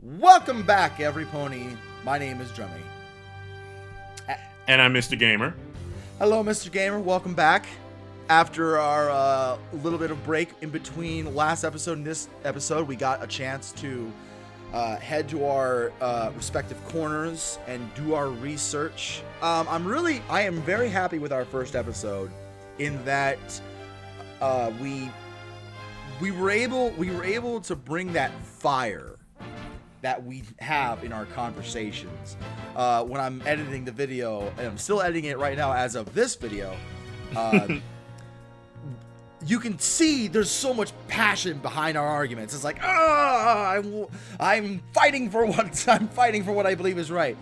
Welcome back, every pony. My name is Drummy. And I'm Mr. Gamer. Hello, Mr. Gamer. Welcome back. After our little bit of break in between last episode and this episode, we got a chance to head to our respective corners and do our research. I am very happy with our first episode in that we were able to bring that fire that we have in our conversations. When I'm editing the video, and I'm still editing it right now as of this video, you can see there's so much passion behind our arguments. It's like, I'm fighting for what I believe is right.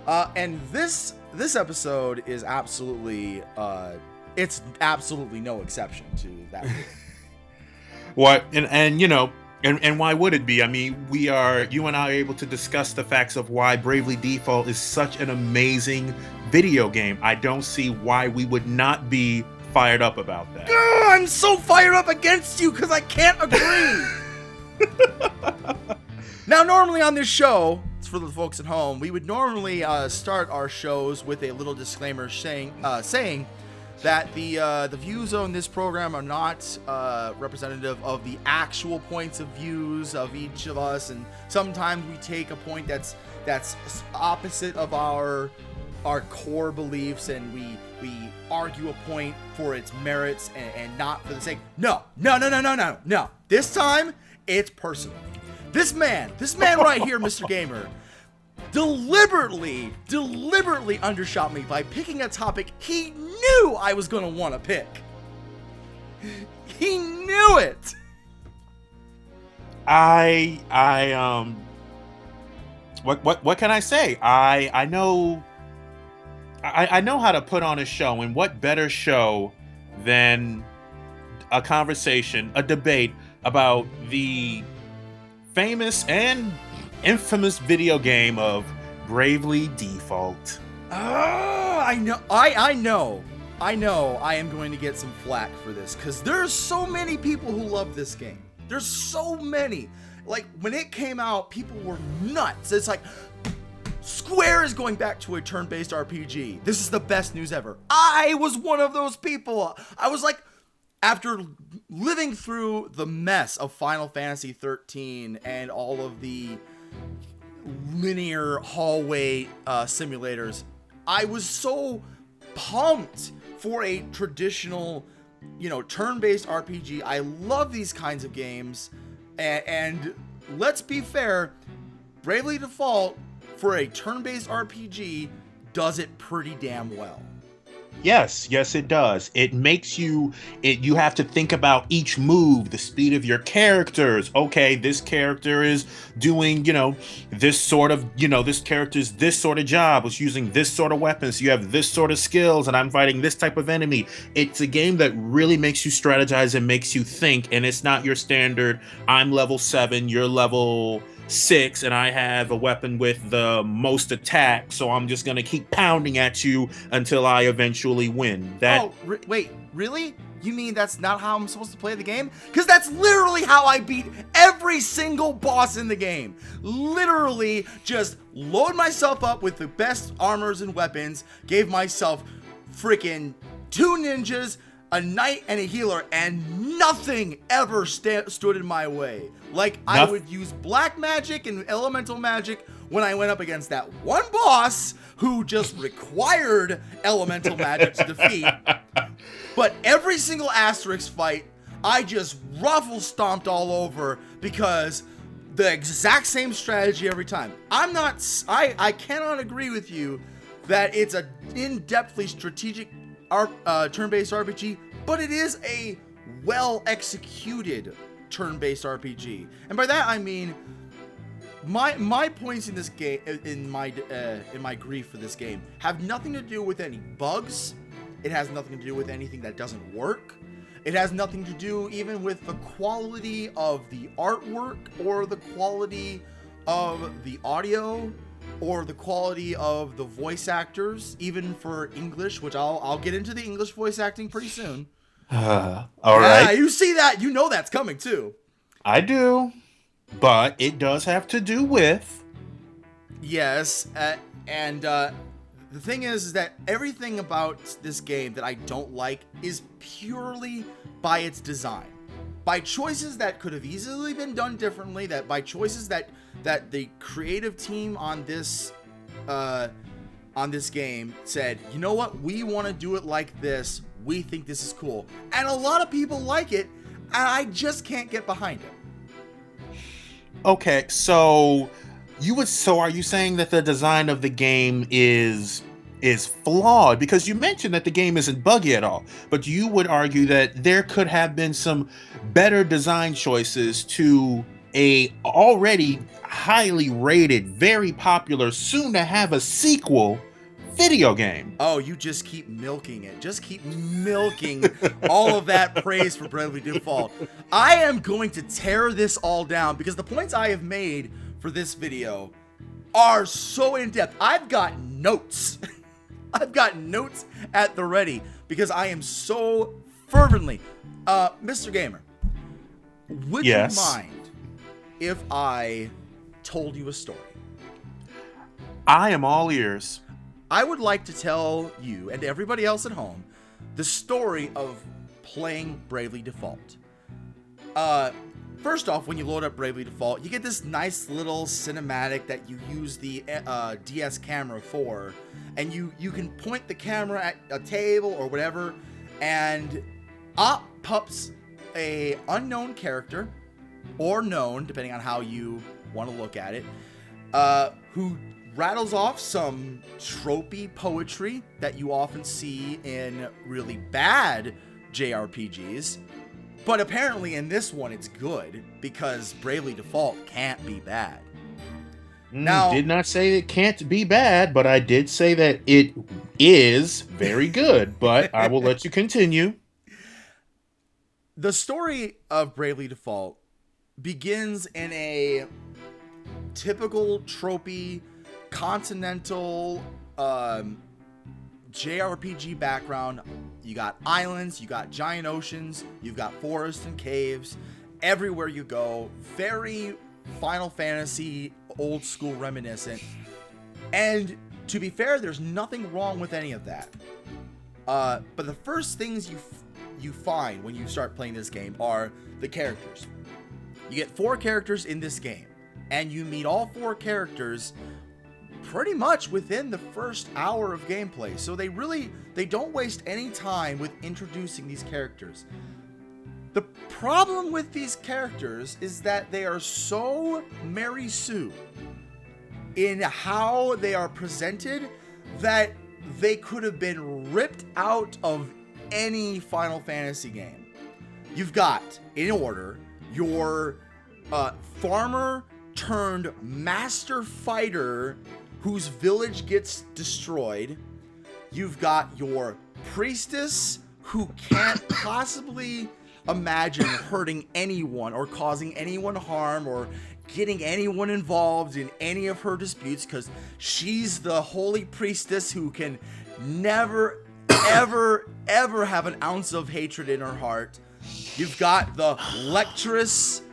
And this episode is absolutely, it's absolutely no exception to that rule. What and you know. And why would it be? I mean, you and I are able to discuss the facts of why Bravely Default is such an amazing video game. I don't see why we would not be fired up about that. I'm so fired up against you because I can't agree. Now, normally on this show, it's for the folks at home, we would normally start our shows with a little disclaimer saying that the views on this program are not representative of the actual points of views of each of us, and sometimes we take a point that's opposite of our core beliefs, and we argue a point for its merits and not for the sake. No. This time it's personal. This man right here, Mr. Gamer, deliberately undershot me by picking a topic he knew I was gonna want to pick. He knew it. What can I say? I know how to put on a show, and what better show than a conversation, a debate about the famous and infamous video game of Bravely Default. Oh, I know I am going to get some flack for this, because there's so many people who love this game. There's so many. Like, when it came out, people were nuts. It's like, Square is going back to a turn-based RPG. This is the best news ever. I was one of those people. I was like, after living through the mess of Final Fantasy 13 and all of the linear hallway simulators, I was so pumped for a traditional, turn-based RPG. I love these kinds of games, and let's be fair, Bravely Default for a turn-based RPG does it pretty damn well. Yes, it does. It makes you have to think about each move, the speed of your characters. Okay, this character is doing, this sort of, this character's this sort of job, was using this sort of weapons. You have this sort of skills, and I'm fighting this type of enemy. It's a game that really makes you strategize and makes you think, and it's not your standard, I'm level 7, you're level 6, and I have a weapon with the most attack, so I'm just gonna keep pounding at you until I eventually win. Wait, really? You mean that's not how I'm supposed to play the game? Because that's literally how I beat every single boss in the game. Literally just load myself up with the best armors and weapons, gave myself freaking 2 ninjas, a knight, and a healer, and nothing ever stood in my way. Like, I would use black magic and elemental magic when I went up against that one boss who just required elemental magic to defeat. But every single asterisk fight, I just ruffle stomped all over, because the exact same strategy every time. I cannot agree with you that it's a in-depthly strategic turn-based RPG, but it is a well-executed turn-based RPG. And by that I mean, my points in this game, in my grief for this game, have nothing to do with any bugs. It has nothing to do with anything that doesn't work. It has nothing to do even with the quality of the artwork, or the quality of the audio, or the quality of the voice actors, even for English, which I'll get into the English voice acting pretty soon. All right. You see that, you know that's coming too. I do. but it does have to do with. Yes, and the thing is that everything about this game that I don't like is purely by its design, by choices that could have easily been done differently. That by choices that the creative team on this game said, you know what, we want to do it like this. We think this is cool, and a lot of people like it, and I just can't get behind it. Okay, so are you saying that the design of the game is flawed? Because you mentioned that the game isn't buggy at all, but you would argue that there could have been some better design choices to a already highly rated, very popular, soon to have a sequel video game. Oh, you just keep milking it. Just keep milking all of that praise for Bravely Default. I am going to tear this all down because the points I have made for this video are so in-depth. I've got notes. I've got notes at the ready because I am so fervently. Mr. Gamer, would you mind if I told you a story? I am all ears. I would like to tell you and everybody else at home the story of playing Bravely Default. First off, when you load up Bravely Default, you get this nice little cinematic that you use the DS camera for, and you can point the camera at a table or whatever, and up pops a unknown character, or known, depending on how you want to look at it, who rattles off some tropey poetry that you often see in really bad JRPGs. But apparently in this one it's good because Bravely Default can't be bad. Now, did not say it can't be bad, but I did say that it is very good, but I will let you continue. The story of Bravely Default begins in a typical tropey continental JRPG background. You got islands, you got giant oceans, you've got forests and caves everywhere you go. Very Final Fantasy old school reminiscent. And to be fair, there's nothing wrong with any of that. But the first things you find when you start playing this game are the characters. You get 4 characters in this game, and you meet all 4 characters pretty much within the first hour of gameplay. So they don't waste any time with introducing these characters. The problem with these characters is that they are so Mary Sue in how they are presented that they could have been ripped out of any Final Fantasy game. You've got, in order, your farmer turned master fighter whose village gets destroyed. You've got your priestess who can't possibly imagine hurting anyone or causing anyone harm or getting anyone involved in any of her disputes because she's the holy priestess who can never, ever, ever have an ounce of hatred in her heart. You've got the lecturess.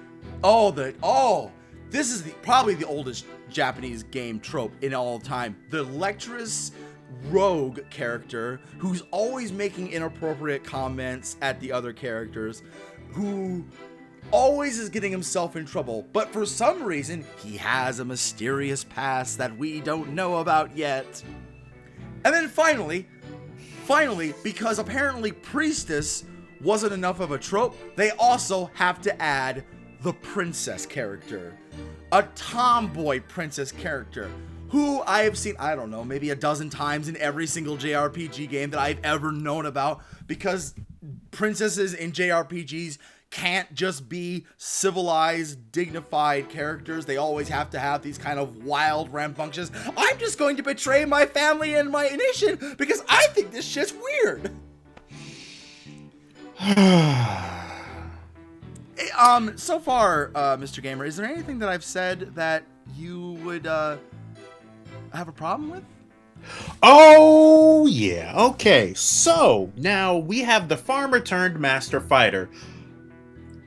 This is probably the oldest Japanese game trope in all time. The lecturess rogue character who's always making inappropriate comments at the other characters, who always is getting himself in trouble, but for some reason he has a mysterious past that we don't know about yet. And then finally, because apparently priestess wasn't enough of a trope, they also have to add the princess character. A tomboy princess character who I have seen, I don't know, maybe a dozen times in every single JRPG game that I've ever known about, because princesses in JRPGs can't just be civilized, dignified characters. They always have to have these kind of wild, rambunctious, I'm just going to betray my family and my nation because I think this shit's weird. So far, Mr. Gamer, is there anything that I've said that you would have a problem with? Oh, yeah. Okay, so now we have the farmer turned master fighter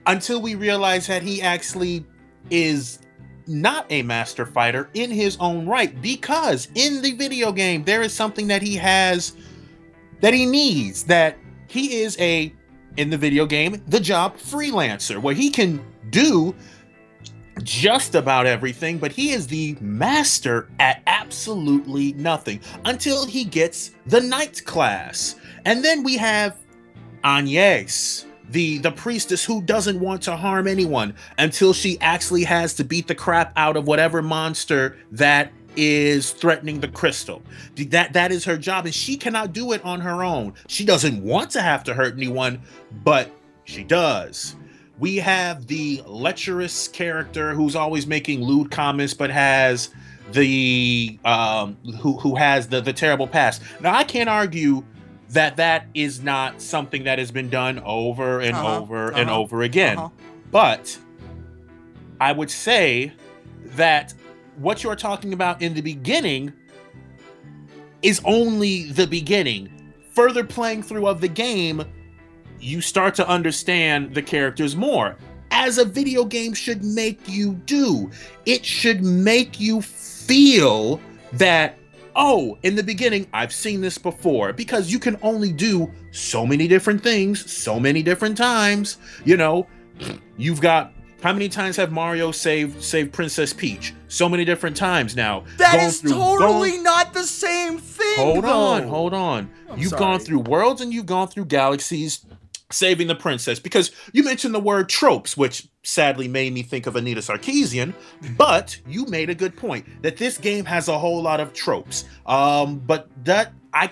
until we realize that he actually is not a master fighter in his own right, because in the video game there is something that he has that he needs, that he is in the video game, the job freelancer, where he can do just about everything, but he is the master at absolutely nothing until he gets the knight class. And then we have Agnes, the priestess who doesn't want to harm anyone until she actually has to beat the crap out of whatever monster that is threatening the crystal. That is her job, and she cannot do it on her own. She doesn't want to have to hurt anyone, but she does. We have the lecherous character who's always making lewd comments, but has the who has the terrible past. Now, I can't argue that is not something that has been done over and over and over again. But I would say that what you're talking about in the beginning is only the beginning. Further playing through of the game, you start to understand the characters more, as a video game should make you do. It should make you feel that, oh, in the beginning, I've seen this before, because you can only do so many different things, so many different times. You know, you've got, how many times have Mario saved Princess Peach? So many different times now. That is totally not the same thing. Hold on. You've gone through worlds and you've gone through galaxies saving the princess, because you mentioned the word tropes, which sadly made me think of Anita Sarkeesian, but you made a good point that this game has a whole lot of tropes. But that I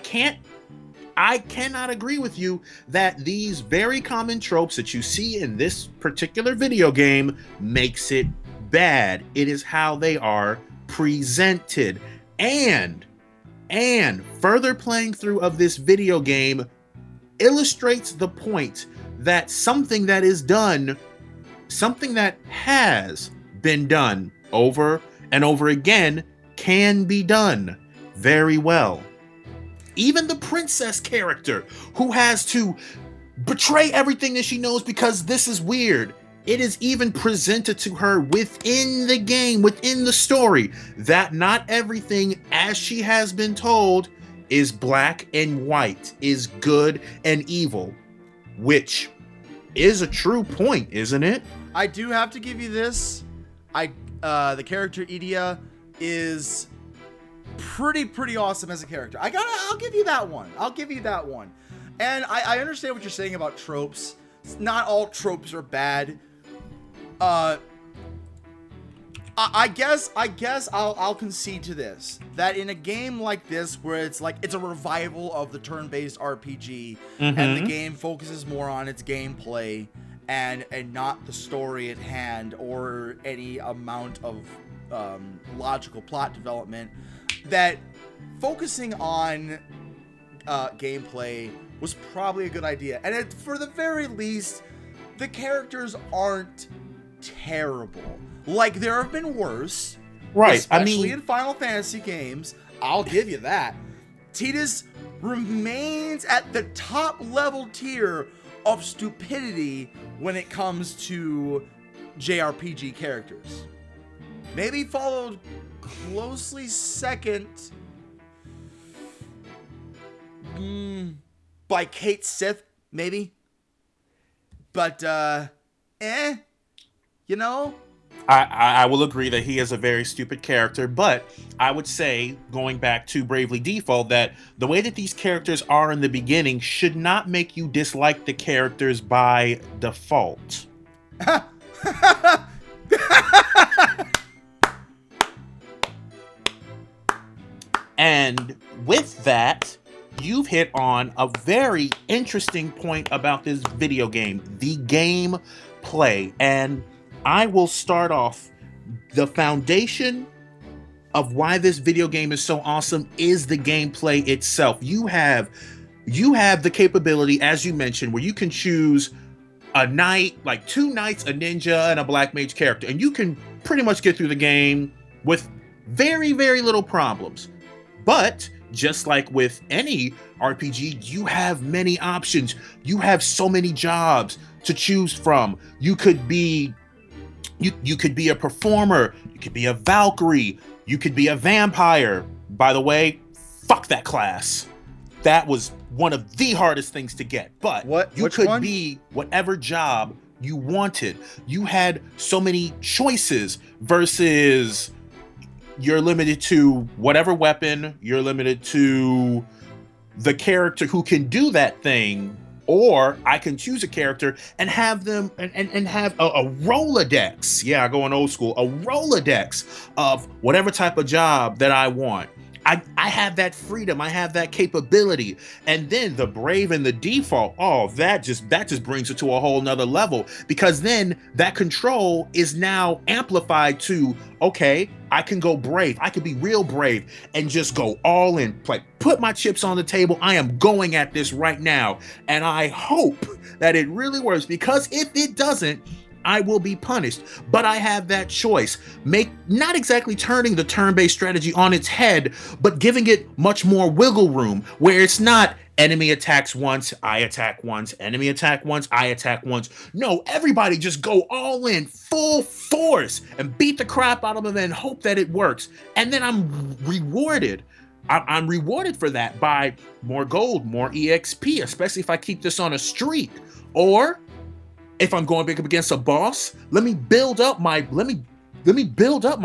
cannot agree with you that these very common tropes that you see in this particular video game makes it bad. It is how they are presented. And further playing through of this video game illustrates the point that something that is done, something that has been done over and over again, can be done very well. Even the princess character, who has to betray everything that she knows because this is weird, it is even presented to her within the game, within the story, that not everything, as she has been told, is black and white, is good and evil, which is a true point, isn't it? I do have to give you this. The character Idia is pretty awesome as a character. I'll give you that one. And I understand what you're saying about tropes. Not all tropes are bad. I guess I'll concede to this, that in a game like this, where it's a revival of the turn-based RPG, and the game focuses more on its gameplay and not the story at hand or any amount of logical plot development, that focusing on gameplay was probably a good idea. And for the very least, the characters aren't terrible. Like, there have been worse, right? Especially in Final Fantasy games. I'll give you that. Tidus remains at the top level tier of stupidity when it comes to JRPG characters. Maybe followed closely second by Kate Sith, maybe. But, you know? I will agree that he is a very stupid character, but I would say, going back to Bravely Default, that the way that these characters are in the beginning should not make you dislike the characters by default. And with that, you've hit on a very interesting point about this video game, the gameplay. And I will start off, the foundation of why this video game is so awesome is the gameplay itself. You have the capability, as you mentioned, where you can choose a knight, like 2 knights, a ninja, and a black mage character, and you can pretty much get through the game with very, very little problems. But just like with any RPG, you have many options. You have so many jobs to choose from. You could be You could be a performer, you could be a Valkyrie, you could be a vampire. By the way, fuck that class. That was one of the hardest things to get. But you could be whatever job you wanted. You had so many choices versus you're limited to whatever weapon, you're limited to the character who can do that thing, or I can choose a character and have them and have a Rolodex. Yeah, going old school, a Rolodex of whatever type of job that I want. I have that freedom, I have that capability. And then the brave and the default, oh, that just brings it to a whole nother level, because then that control is now amplified to, okay, I can go brave, I can be real brave and just go all in, like put my chips on the table. I am going at this right now. And I hope that it really works, because if it doesn't, I will be punished. But I have that choice. Not exactly turning the turn-based strategy on its head, but giving it much more wiggle room, where it's not enemy attacks once, I attack once, enemy attack once, I attack once. No, everybody just go all in, full force, and beat the crap out of them and hope that it works. And then I'm rewarded. I'm rewarded for that by more gold, more EXP, especially if I keep this on a streak. Or if I'm going back up against a boss, let me build up my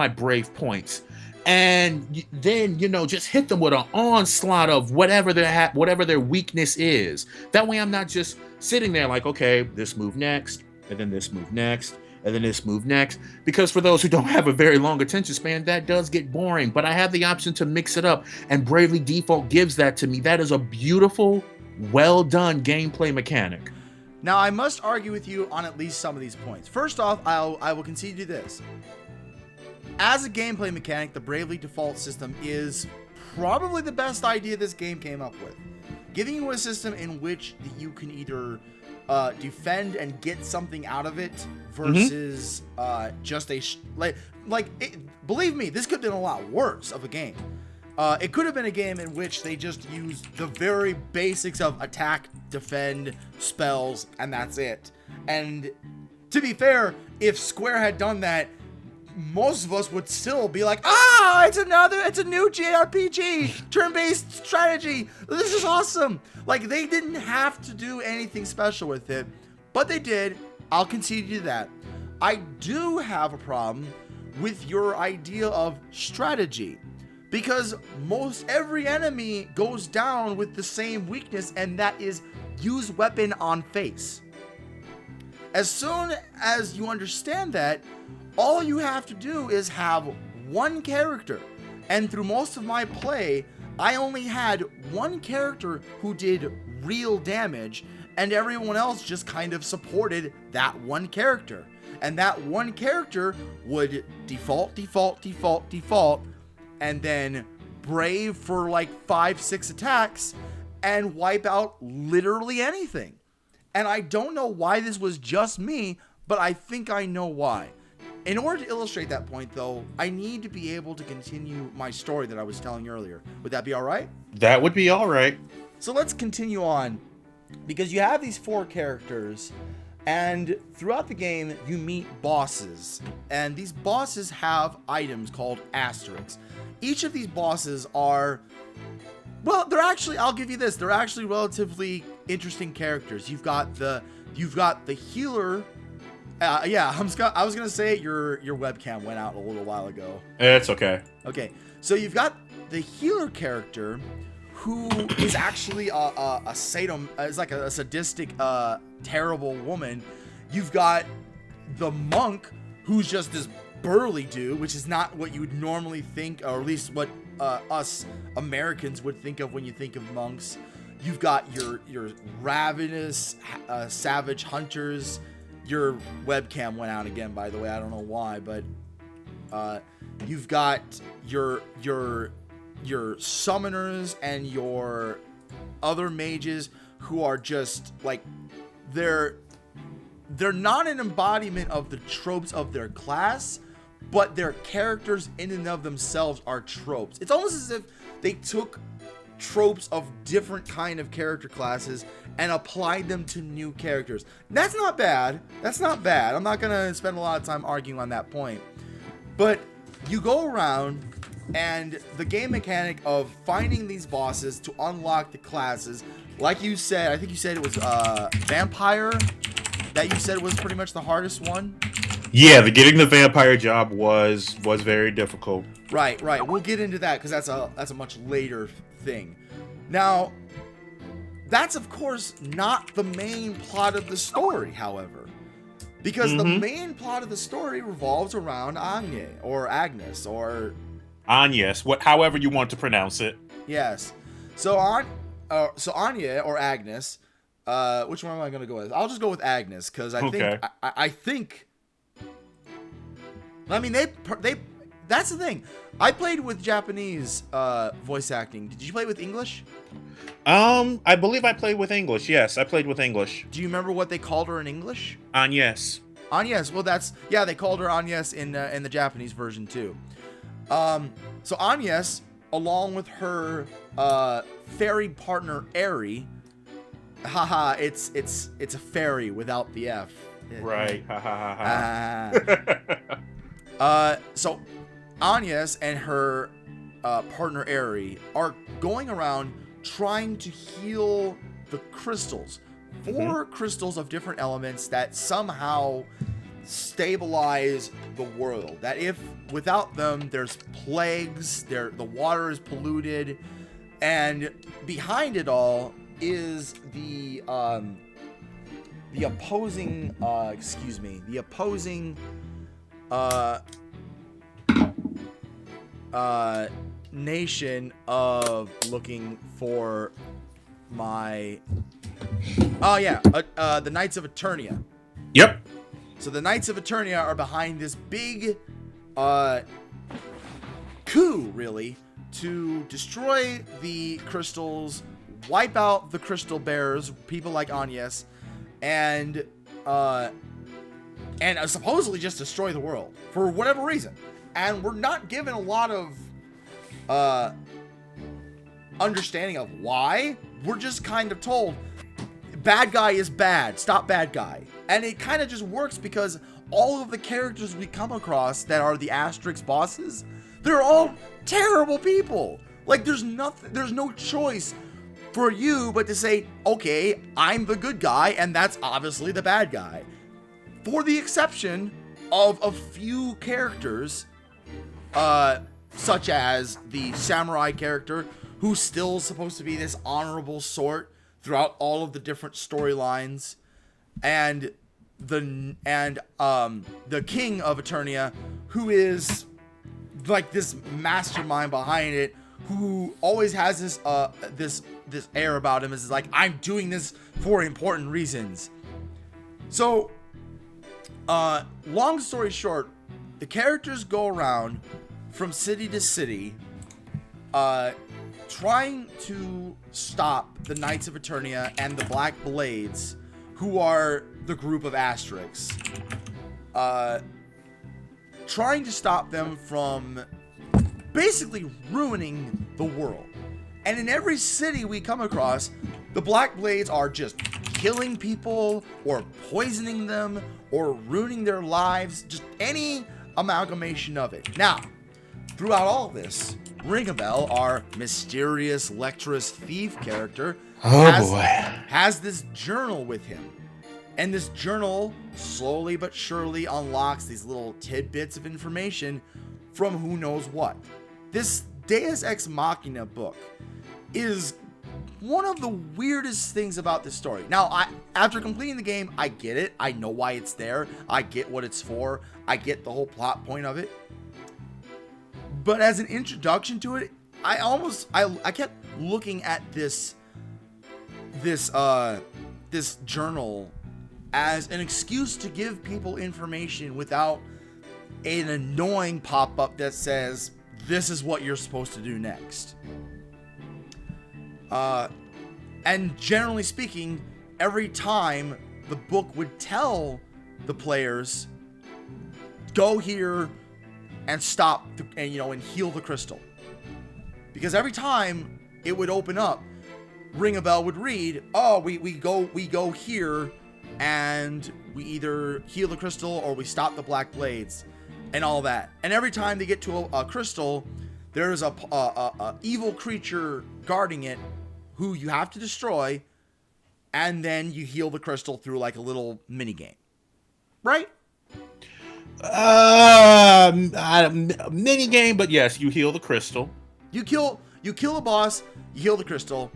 brave points, and then just hit them with an onslaught of whatever their weakness is. That way, I'm not just sitting there like, okay, this move next, and then this move next, and then this move next. Because for those who don't have a very long attention span, that does get boring. But I have the option to mix it up, and Bravely Default gives that to me. That is a beautiful, well done gameplay mechanic. Now, I must argue with you on at least some of these points. First off, I will concede you this. As a gameplay mechanic, the Bravely Default system is probably the best idea this game came up with. Giving you a system in which you can either defend and get something out of it versus just a... believe me, this could have been a lot worse of a game. It could have been a game in which they just used the very basics of attack, defend, spells, and that's it. And to be fair, if Square had done that, most of us would still be like, it's a new JRPG, turn-based strategy. This is awesome. Like, they didn't have to do anything special with it, but they did. I'll concede you that. I do have a problem with your idea of strategy, because most every enemy goes down with the same weakness, and that is use weapon on face. As soon as you understand that, all you have to do is have one character. And through most of my play, I only had one character who did real damage, and everyone else just kind of supported that one character. And that one character would default, and then brave for like 5-6 attacks and wipe out literally anything. And I don't know why this was just me, but I think I know why. In order to illustrate that point, though, I need to be able to continue my story that I was telling earlier. Would that be all right? That would be all right. So let's continue on, because you have these 4 characters, and throughout the game, you meet bosses. And these bosses have items called asterisks. Each of these bosses are, well, I'll give you this, they're actually relatively interesting characters. You've got the healer. I was gonna say your webcam went out a little while ago. It's okay. Okay, so you've got the healer character, who is actually a sadistic, terrible woman. You've got the monk, who's just this burly dude, which is not what you would normally think, or at least what us Americans would think of when you think of monks. You've got your ravenous, savage hunters. Your webcam went out again, by the way. I don't know why, but you've got your summoners and your other mages, who are just like, they're not an embodiment of the tropes of their class, but their characters in and of themselves are tropes. It's almost as if they took tropes of different kind of character classes and applied them to new characters. That's not bad. That's not bad. I'm not going to spend a lot of time arguing on that point. But you go around, and the game mechanic of finding these bosses to unlock the classes, like you said, I think you said it was Vampire, that you said was pretty much the hardest one. Yeah, getting the vampire job was very difficult. Right. We'll get into that because that's a much later thing. Now, that's of course not the main plot of the story, however, because the main plot of the story revolves around Anya or Agnes or Agnes, however you want to pronounce it. Yes. So Anya or Agnes, which one am I going to go with? I'll just go with Agnes because I think. I mean, they. That's the thing. I played with Japanese voice acting. Did you play with English? I believe I played with English. Yes, I played with English. Do you remember what they called her in English? Agnes. Agnes. Well, they called her Agnes in the Japanese version too. So Agnes, along with her fairy partner Eri, haha, it's a fairy without the F. Right. Ha ha ha ha. So Agnes and her partner Eri are going around trying to heal the crystals. 4 crystals of different elements that somehow stabilize the world. That if without them, there's plagues, the water is polluted, and behind it all is the opposing nation of looking for my the Knights of Eternia. Yep. So the Knights of Eternia are behind this big coup, really, to destroy the crystals, wipe out the crystal bearers, people like Agnes, and supposedly just destroy the world for whatever reason. And we're not given a lot of understanding of why. We're just kind of told, bad guy is bad, stop bad guy. And it kind of just works because all of the characters we come across that are the Asterix bosses, they're all terrible people. Like, there's no choice for you but to say, okay, I'm the good guy, and that's obviously the bad guy. For the exception of a few characters, such as the samurai character, who's still supposed to be this honorable sort throughout all of the different storylines, and the king of Eternia, who is like this mastermind behind it, who always has this air about him, is like, I'm doing this for important reasons. So, long story short, the characters go around from city to city, trying to stop the Knights of Eternia and the Black Blades, who are the group of Asterix. Trying to stop them from basically ruining the world. And in every city we come across, the Black Blades are just killing people, or poisoning them, or ruining their lives, just any amalgamation of it. Now, throughout all this, Ringabel, our mysterious, lecherous thief character, has this journal with him. And this journal slowly but surely unlocks these little tidbits of information from who knows what. This Deus Ex Machina book is one of the weirdest things about this story. Now, after completing the game, I get it. I know why it's there. I get what it's for. I get the whole plot point of it. But as an introduction to it, I kept looking at this journal as an excuse to give people information without an annoying pop-up that says, this is what you're supposed to do next. And generally speaking, every time the book would tell the players, go here and stop and heal the crystal. Because every time it would open up. Ring a Bell would read, oh, we go here, and we either heal the crystal or we stop the black blades, and all that. And every time they get to a crystal, there's a evil creature guarding it, who you have to destroy, and then you heal the crystal through like a little mini game, right? Mini game, but yes, you heal the crystal. You kill a boss, you heal the crystal.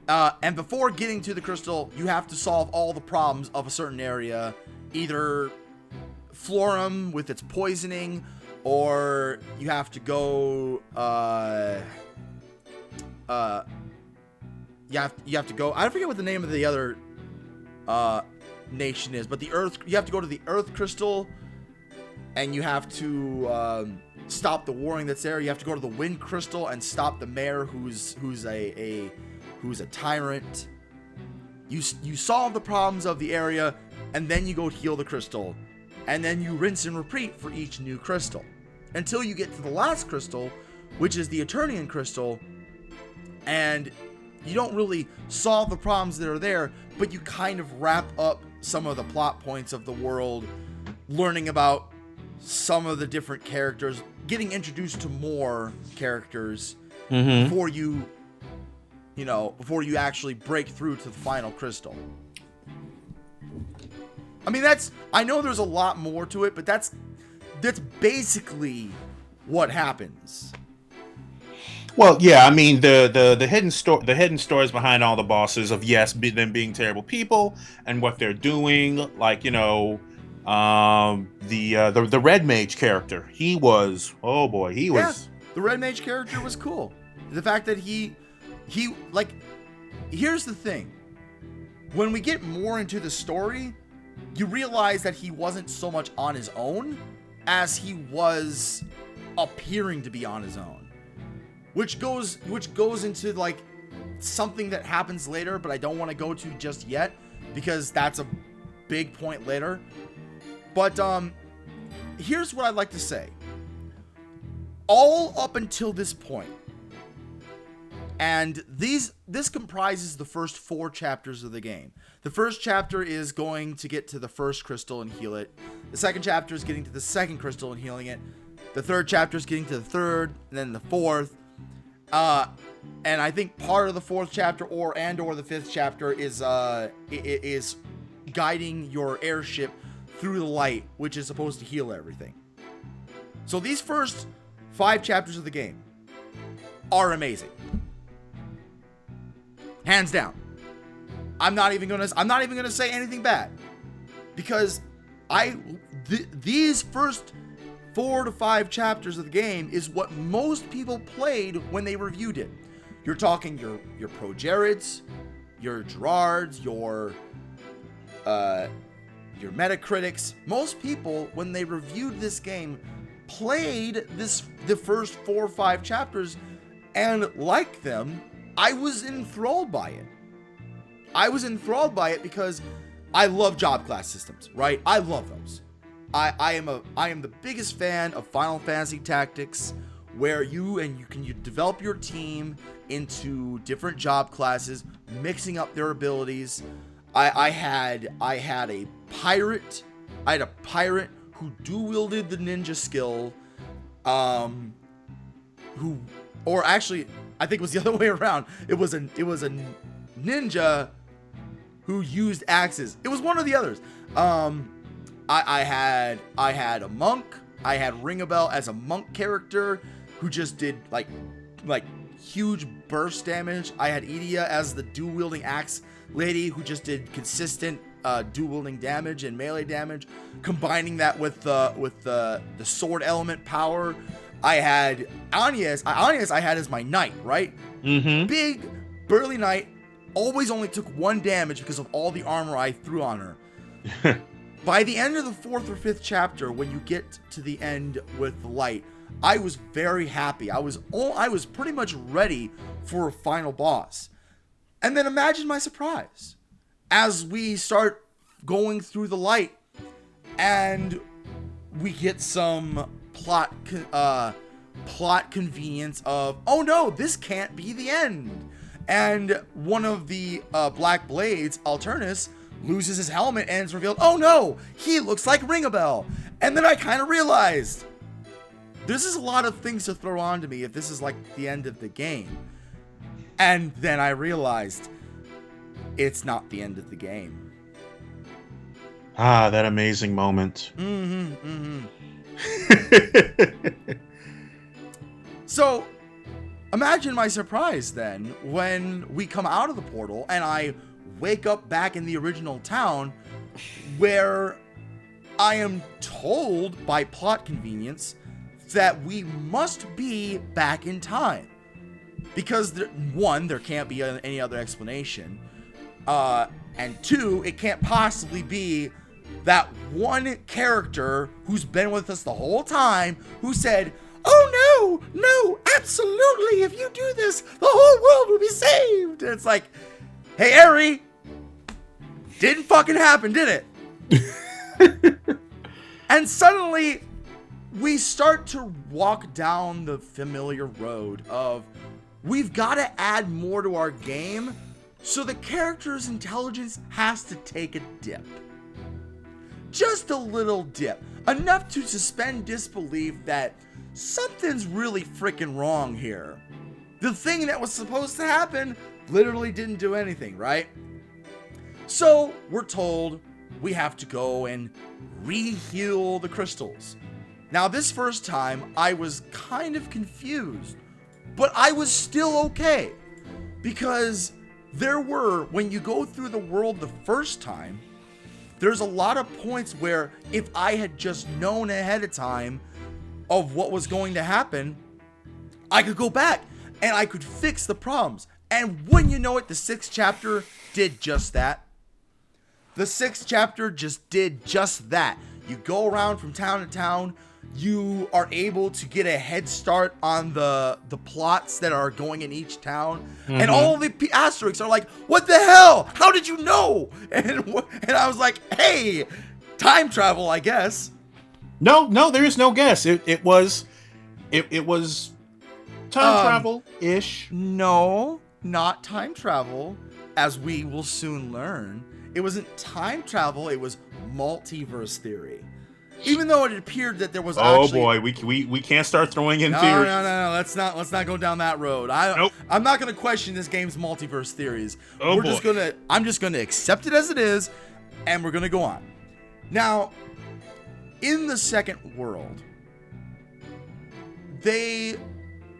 And before getting to the crystal, you have to solve all the problems of a certain area. Either Florum with its poisoning, or you have to go, you have to go, I forget what the name of the other, nation is, but you have to go to the Earth Crystal, and you have to, stop the warring that's there. You have to go to the Wind Crystal and stop the mayor who's a tyrant. You solve the problems of the area, and then you go heal the crystal, and then you rinse and repeat for each new crystal until you get to the last crystal, which is the Eternian crystal. And you don't really solve the problems that are there, but you kind of wrap up some of the plot points of the world, learning about some of the different characters, getting introduced to more characters before you actually break through to the final crystal. I mean, I know there's a lot more to it, but that's basically what happens. Well, yeah, I mean the hidden stories behind all the bosses of them being terrible people and what they're doing, like, the Red Mage character. The Red Mage character was cool. The fact that he here's the thing. When we get more into the story, you realize that he wasn't so much on his own as he was appearing to be on his own. Which goes into like something that happens later, but I don't want to go to just yet because that's a big point later. But here's what I'd like to say. All up until this point, and this comprises the first 4 chapters of the game. The first chapter is going to get to the first crystal and heal it. The second chapter is getting to the second crystal and healing it. The third chapter is getting to the third, and then the fourth. And I think part of the 4th chapter or the 5th chapter is guiding your airship through the light, which is supposed to heal everything. So these first 5 chapters of the game are amazing. Hands down. I'm not even gonna say anything bad, because these first 4 to 5 chapters of the game is what most people played when they reviewed it. You're talking your Pro Jareds, your Gerards, your Metacritics. Most people, when they reviewed this game, played the first 4 or 5 chapters and liked them. I was enthralled by it. Because I love job class systems, right? I love those. I am the biggest fan of Final Fantasy Tactics, where you develop your team into different job classes, mixing up their abilities. I had a pirate who dual wielded the ninja skill, or actually I think it was the other way around. It was a ninja who used axes. It was one of the others. I had a monk. I had Ringabel as a monk character who just did like huge burst damage. I had Idia as the dual wielding axe lady who just did consistent dual wielding damage and melee damage. Combining that with the sword element power, I had Agnes. I had as my knight, right? Mm-hmm. Big burly knight. Always only took 1 damage because of all the armor I threw on her. By the end of the 4th or 5th chapter, when you get to the end with the light, I was very happy. I was pretty much ready for a final boss. And then imagine my surprise as we start going through the light and we get some plot plot convenience of, oh no, this can't be the end. And one of the Black Blades, Alternus, loses his helmet and it's revealed, oh no, he looks like Ring-a-Bell. And then I kind of realized, this is a lot of things to throw onto me if this is like the end of the game. And then I realized, it's not the end of the game. Ah, that amazing moment. So, imagine my surprise then when we come out of the portal and I wake up back in the original town where I am told by plot convenience that we must be back in time. Because, one, there can't be any other explanation. And two, it can't possibly be that one character who's been with us the whole time who said, oh no, absolutely, if you do this, the whole world will be saved. And it's like, hey, Eri, didn't fucking happen, did it? And suddenly, we start to walk down the familiar road of, we've got to add more to our game, so the character's intelligence has to take a dip. Just a little dip. Enough to suspend disbelief that something's really freaking wrong here. The thing that was supposed to happen literally didn't do anything, right? So we're told we have to go and re-heal the crystals. Now this first time I was kind of confused, but I was still okay. Because there were, when you go through the world the first time, there's a lot of points where if I had just known ahead of time of what was going to happen, I could go back and I could fix the problems. And when you know it, the 6th chapter did just that. The 6th chapter just did just that. You go around from town to town. You are able to get a head start on the plots that are going in each town. And all the asterisks are like, what the hell? How did you know? And I was like, hey, time travel, I guess. No, there is no guess. It was time travel-ish. No, not time travel, as we will soon learn. It wasn't time travel, it was multiverse theory. Even though it appeared that there was actually... Oh boy, we can't start throwing in theories. No. Let's not go down that road. Nope. I'm not gonna question this game's multiverse theories. Oh boy. I'm just gonna accept it as it is, and we're gonna go on. Now, in the second world, they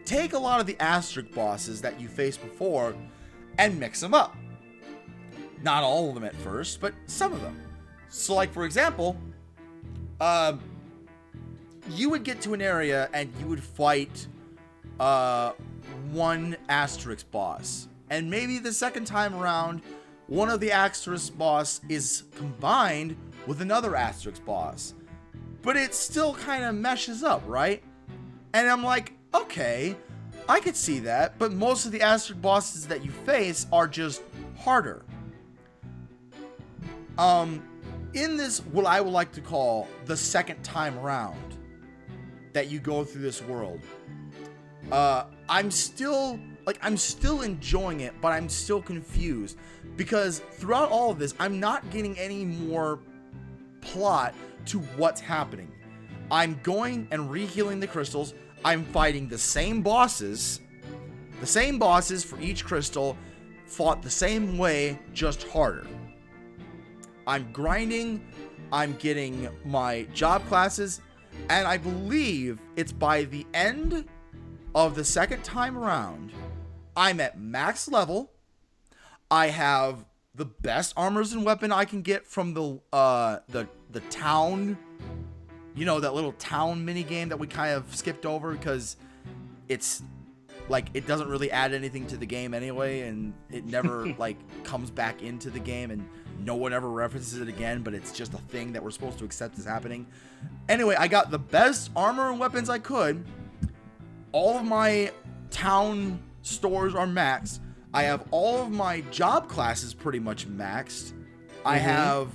take a lot of the asterisk bosses that you faced before and mix them up. Not all of them at first, but some of them. So like, for example, you would get to an area and you would fight one asterisk boss. And maybe the second time around, one of the asterisk boss is combined with another asterisk boss. But it still kind of meshes up, right? And I'm like, okay, I could see that, but most of the asterisk bosses that you face are just harder. In this, what I would like to call the second time around that you go through this world, I'm still enjoying it, but I'm still confused because throughout all of this, I'm not getting any more plot to what's happening. I'm going and re-healing the crystals. I'm fighting the same bosses for each crystal, fought the same way, just harder. I'm grinding, I'm getting my job classes, and I believe it's by the end of the second time around, I'm at max level. I have the best armors and weapon I can get from the town, you know, that little town mini game that we kind of skipped over because it's like it doesn't really add anything to the game anyway, and it never like comes back into the game, and no one ever references it again, but it's just a thing that we're supposed to accept as happening. Anyway, I got the best armor and weapons I could. All of my town stores are maxed. I have all of my job classes pretty much maxed. I have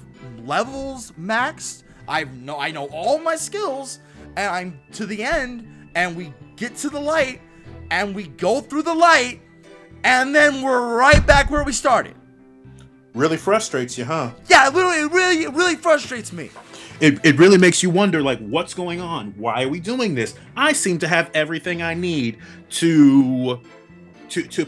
levels maxed. I know all of my skills, and I'm to the end, and we get to the light, and we go through the light, and then we're right back where we started. Really frustrates you, huh? Yeah, it really frustrates me. It really makes you wonder, like, what's going on? Why are we doing this? I seem to have everything I need to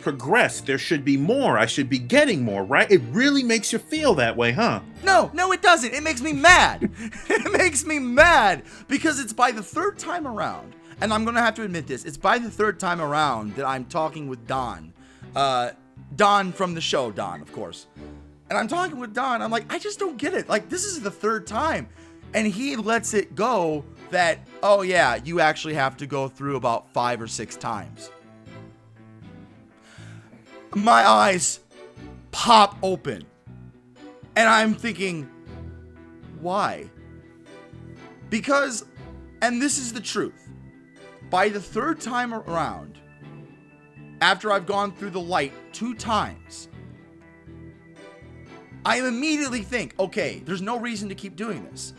progress. There should be more. I should be getting more, right? It really makes you feel that way, huh? No, it doesn't. It makes me mad. It makes me mad because it's by the third time around, and I'm going to have to admit this, it's by the third time around that I'm talking with Don. Don from the show, Don, of course. And I'm talking with Don. I'm like, I just don't get it. Like, this is the third time. And he lets it go that, oh yeah, you actually have to go through about 5 or 6 times. My eyes pop open. And I'm thinking, why? Because, and this is the truth, by the third time around, after I've gone through the light 2 times, I immediately think, okay, there's no reason to keep doing this.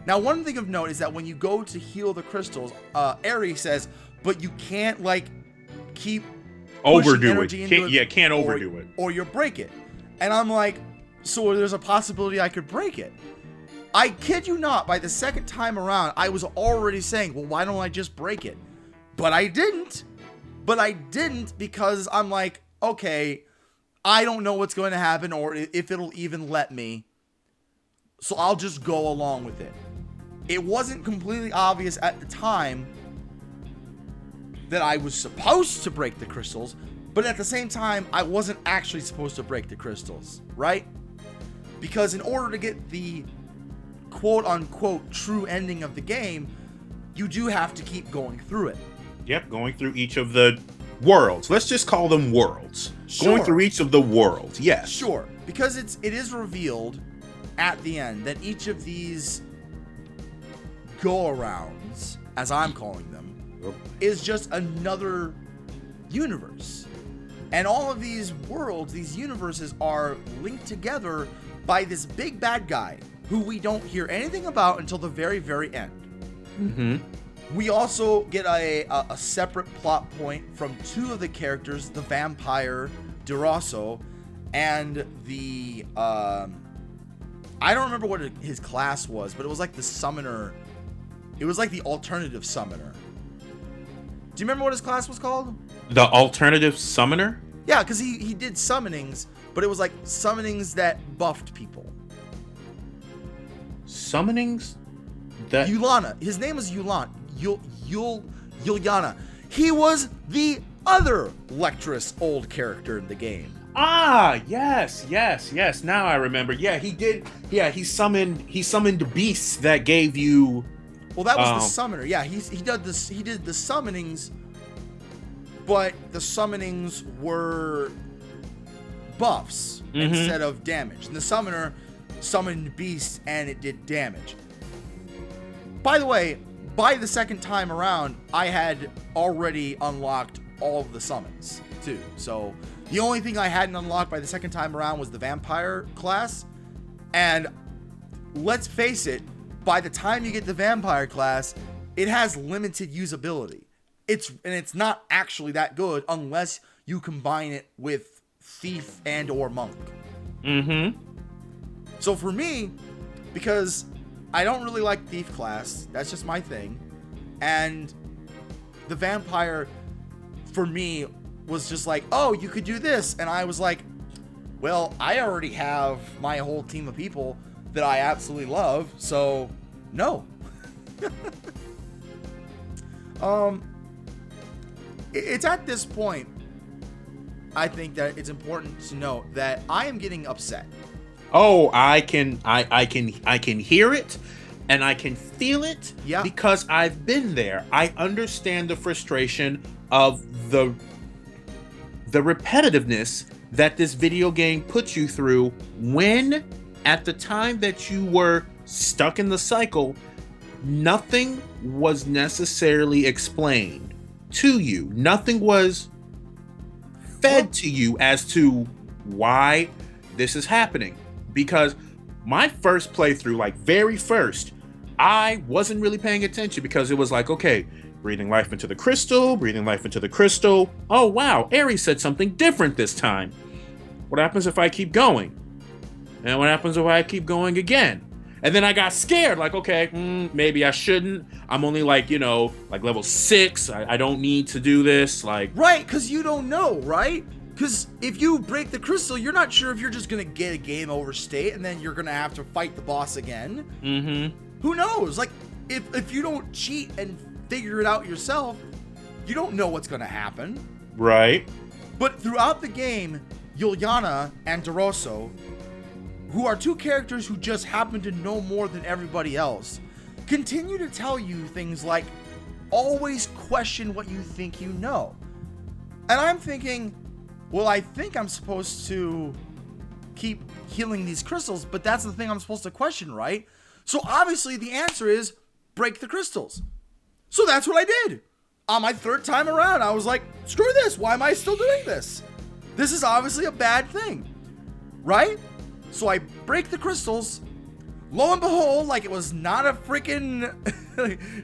Now, one thing of note is that when you go to heal the crystals, Aerie says, but you can't, like, keep overdo it. Can't overdo it. Or you'll break it. And I'm like, so there's a possibility I could break it. I kid you not, by the second time around, I was already saying, well, why don't I just break it? But I didn't. Because I'm like, okay, I don't know what's going to happen or if it'll even let me. So I'll just go along with it. It wasn't completely obvious at the time that I was supposed to break the crystals, but at the same time, I wasn't actually supposed to break the crystals, right? Because in order to get the quote-unquote true ending of the game, you do have to keep going through it. Yep, going through each of the worlds. Let's just call them worlds. Sure. Going through each of the worlds, yes. Sure, because it is revealed at the end that each of these go-arounds, as I'm calling them, is just another universe. And all of these worlds, these universes, are linked together by this big bad guy who we don't hear anything about until the very, very end. Mm-hmm. We also get a separate plot point from 2 of the characters, the vampire DeRosso and the I don't remember what his class was, but it was like the summoner. It was like the alternative summoner. Do you remember what his class was called? The alternative summoner? Yeah, because he did summonings, but it was like summonings that buffed people. Summonings? That Yulana. His name was Yulan. Yuliana. He was the other Lectress old character in the game. Ah, yes. Now I remember. Yeah, he did. Yeah, he summoned beasts that gave you. Well, that was the summoner. Yeah, he did this. He did the summonings, but the summonings were buffs instead of damage. And the summoner summoned beasts and it did damage. By the way, by the second time around, I had already unlocked all of the summons too. So the only thing I hadn't unlocked by the second time around was the vampire class. And let's face it, by the time you get the vampire class, it has limited usability. It's not actually that good unless you combine it with thief and or monk. Mm-hmm. So for me, because I don't really like thief class, that's just my thing, and the vampire for me was just like, oh, you could do this, and I was like, well, I already have my whole team of people that I absolutely love, so no. It's at this point, I think that it's important to note that I am getting upset. Oh, I can hear it and I can feel it. Yeah. Because I've been there. I understand the frustration of the repetitiveness that this video game puts you through when at the time that you were stuck in the cycle, nothing was necessarily explained to you. Nothing was fed to you as to why this is happening. Because my first playthrough, like very first, I wasn't really paying attention because it was like, okay, Breathing life into the crystal, breathing life into the crystal. Oh wow, Ares said something different this time. What happens if I keep going? And what happens if I keep going again? And then I got scared, like, okay, maybe I shouldn't. I'm only like, like level 6. I don't need to do this. Like, right, because you don't know, right? Because if you break the crystal, you're not sure if you're just going to get a game over state and then you're going to have to fight the boss again. Mm-hmm. Who knows? Like, if you don't cheat and figure it out yourself, you don't know what's going to happen. Right. But throughout the game, Yuliana and Doroso, who are two characters who just happen to know more than everybody else, continue to tell you things like, always question what you think you know. And I'm thinking, well, I think I'm supposed to keep healing these crystals, but that's the thing I'm supposed to question, right? So obviously the answer is break the crystals. So that's what I did. On my third time around, I was like, screw this. Why am I still doing this? This is obviously a bad thing, right? So I break the crystals. Lo and behold, like it was not a freaking,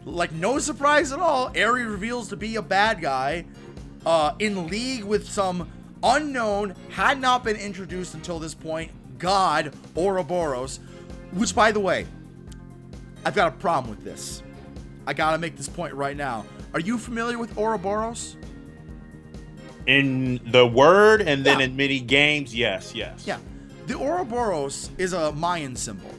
like no surprise at all, Ares reveals to be a bad guy in league with some unknown, had not been introduced until this point, god Ouroboros, which, by the way, I've got a problem with this. I gotta make this point right now. Are you familiar with Ouroboros? In the word and then in many games, yes. Yeah. The Ouroboros is a Mayan symbol.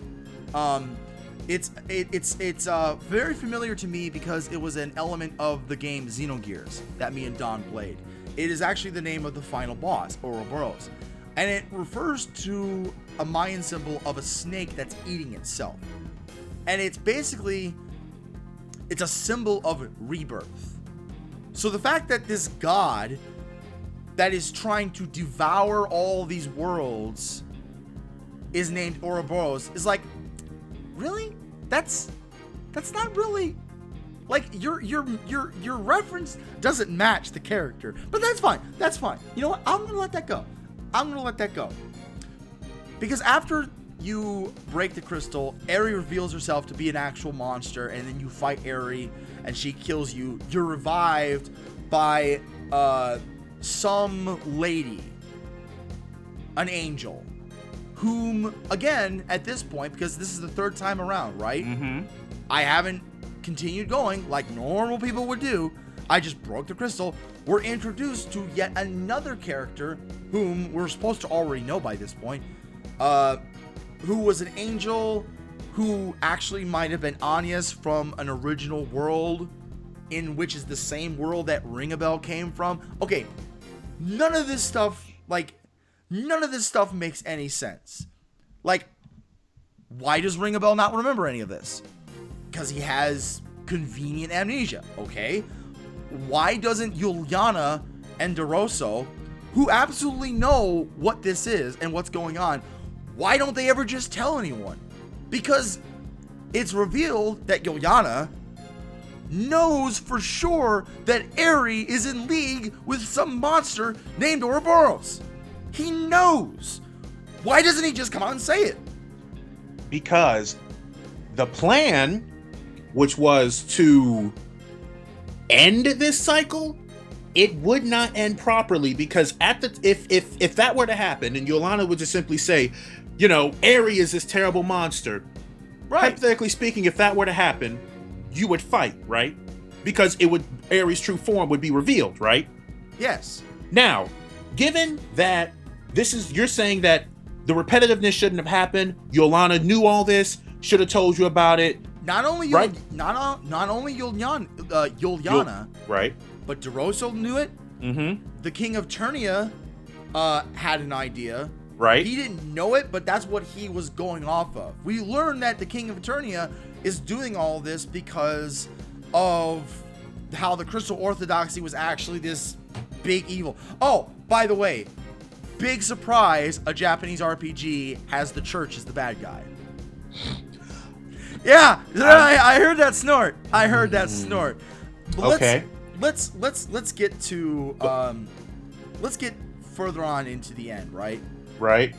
It's very familiar to me because it was an element of the game Xenogears that me and Don played. It is actually the name of the final boss, Ouroboros. And it refers to a Mayan symbol of a snake that's eating itself. And it's basically, it's a symbol of rebirth. So the fact that this god that is trying to devour all these worlds is named Ouroboros is like, really? That's not really, like, your reference doesn't match the character, but that's fine. You know what? I'm gonna let that go. Because after you break the crystal, Aerie reveals herself to be an actual monster, and then you fight Aerie, and she kills you. You're revived by some lady, an angel, whom, again, at this point, because this is the third time around, right? Mm-hmm. I haven't continued going like normal people would do. I just broke the crystal. We're introduced to yet another character whom we're supposed to already know by this point, who was an angel who actually might have been Anya's from an original world, in which is the same world that Ring-a-Bell came from. Okay, none of this stuff makes any sense. Like, why does Ring-a-Bell not remember any of this? Because he has convenient amnesia, okay? Why doesn't Yuliana and Doroso, who absolutely know what this is and what's going on, why don't they ever just tell anyone? Because it's revealed that Yuliana knows for sure that Aerie is in league with some monster named Ouroboros. He knows. Why doesn't he just come out and say it? Because the plan, which was to end this cycle, it would not end properly, because if that were to happen and Yolanda would just simply say, Aerie is this terrible monster. Right. Hypothetically speaking, if that were to happen, you would fight, right? Because Aerie's true form would be revealed, right? Yes. Now, given that you're saying that the repetitiveness shouldn't have happened, Yolanda knew all this, should have told you about it. Not only right? not only Yuliana, right? But Doroso knew it. Mm-hmm. The King of Turnia had an idea. Right. He didn't know it, but that's what he was going off of. We learned that the King of Turnia is doing all this because of how the Crystal Orthodoxy was actually this big evil. Oh, by the way, big surprise, a Japanese RPG has the church as the bad guy. Yeah, I heard that snort. But okay. Let's get to let's get further on into the end, right? Right.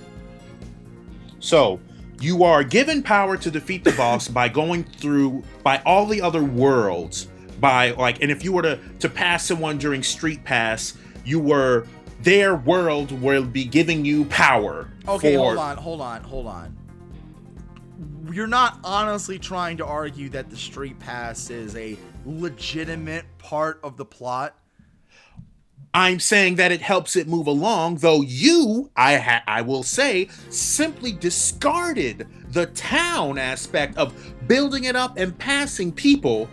So you are given power to defeat the boss by going through all the other worlds, by like, and if you were to pass someone during Street Pass, their world will be giving you power. Okay, hold on. You're not honestly trying to argue that the Street Pass is a legitimate part of the plot? I'm saying that it helps it move along, though I will say, simply discarded the town aspect of building it up and passing people,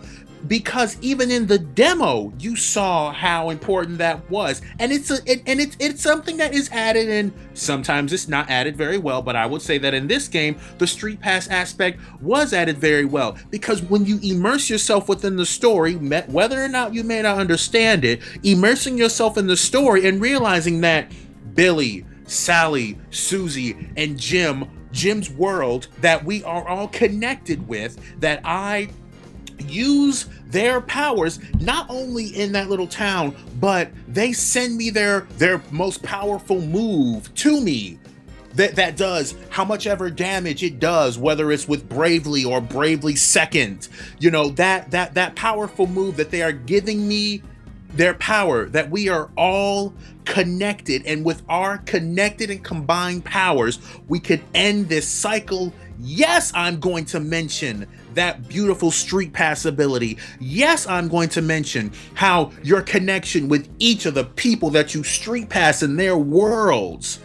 because even in the demo you saw how important that was, and it's something that is added, and sometimes it's not added very well, but I would say that in this game the Street Pass aspect was added very well, because when you immerse yourself within the story, whether or not you may not understand it, immersing yourself in the story and realizing that Billy, Sally, Susie, and Jim's world that we are all connected with, that I use their powers not only in that little town, but they send me their most powerful move to me that does how much ever damage it does, whether it's with Bravely or Bravely Second, you know, that powerful move that they are giving me, their power, that we are all connected, and with our connected and combined powers we could end this cycle. Yes, I'm going to mention that beautiful Street Pass ability. Yes, I'm going to mention how your connection with each of the people that you Street Pass in their worlds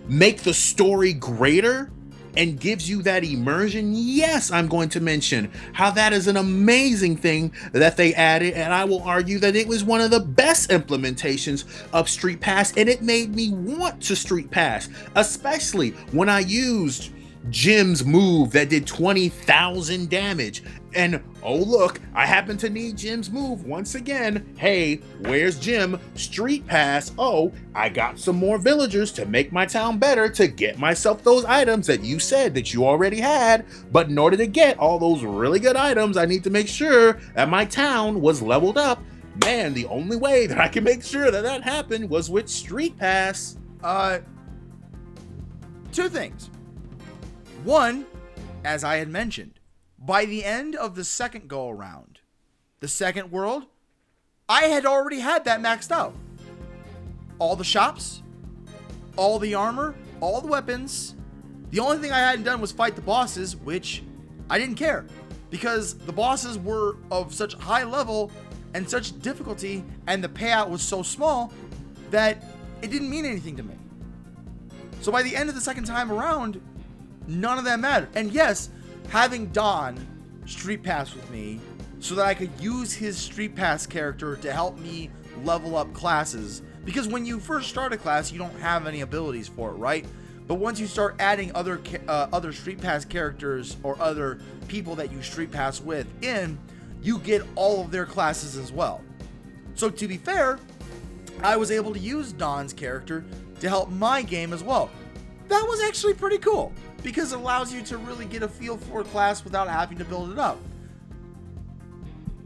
make the story greater and gives you that immersion. Yes, I'm going to mention how that is an amazing thing that they added, and I will argue that it was one of the best implementations of Street Pass, and it made me want to Street Pass, especially when I used Jim's move that did 20,000 damage, and oh look, I happen to need Jim's move once again. Hey, where's Jim? Street Pass. Oh, I got some more villagers to make my town better, to get myself those items that you said that you already had, but in order to get all those really good items, I need to make sure that my town was leveled up. Man, the only way that I can make sure that happened was with Street Pass. Two things. One, as I had mentioned, by the end of the second go around, the second world, I had already had that maxed out. All the shops, all the armor, all the weapons. The only thing I hadn't done was fight the bosses, which I didn't care, because the bosses were of such high level and such difficulty, and the payout was so small that it didn't mean anything to me. So by the end of the second time around, none of that mattered. And yes, having Don Street Pass with me so that I could use his Street Pass character to help me level up classes, because when you first start a class, you don't have any abilities for it, right? But once you start adding other Street Pass characters or other people that you Street Pass with in, you get all of their classes as well. So to be fair, I was able to use Don's character to help my game as well. That was actually pretty cool, because it allows you to really get a feel for a class without having to build it up.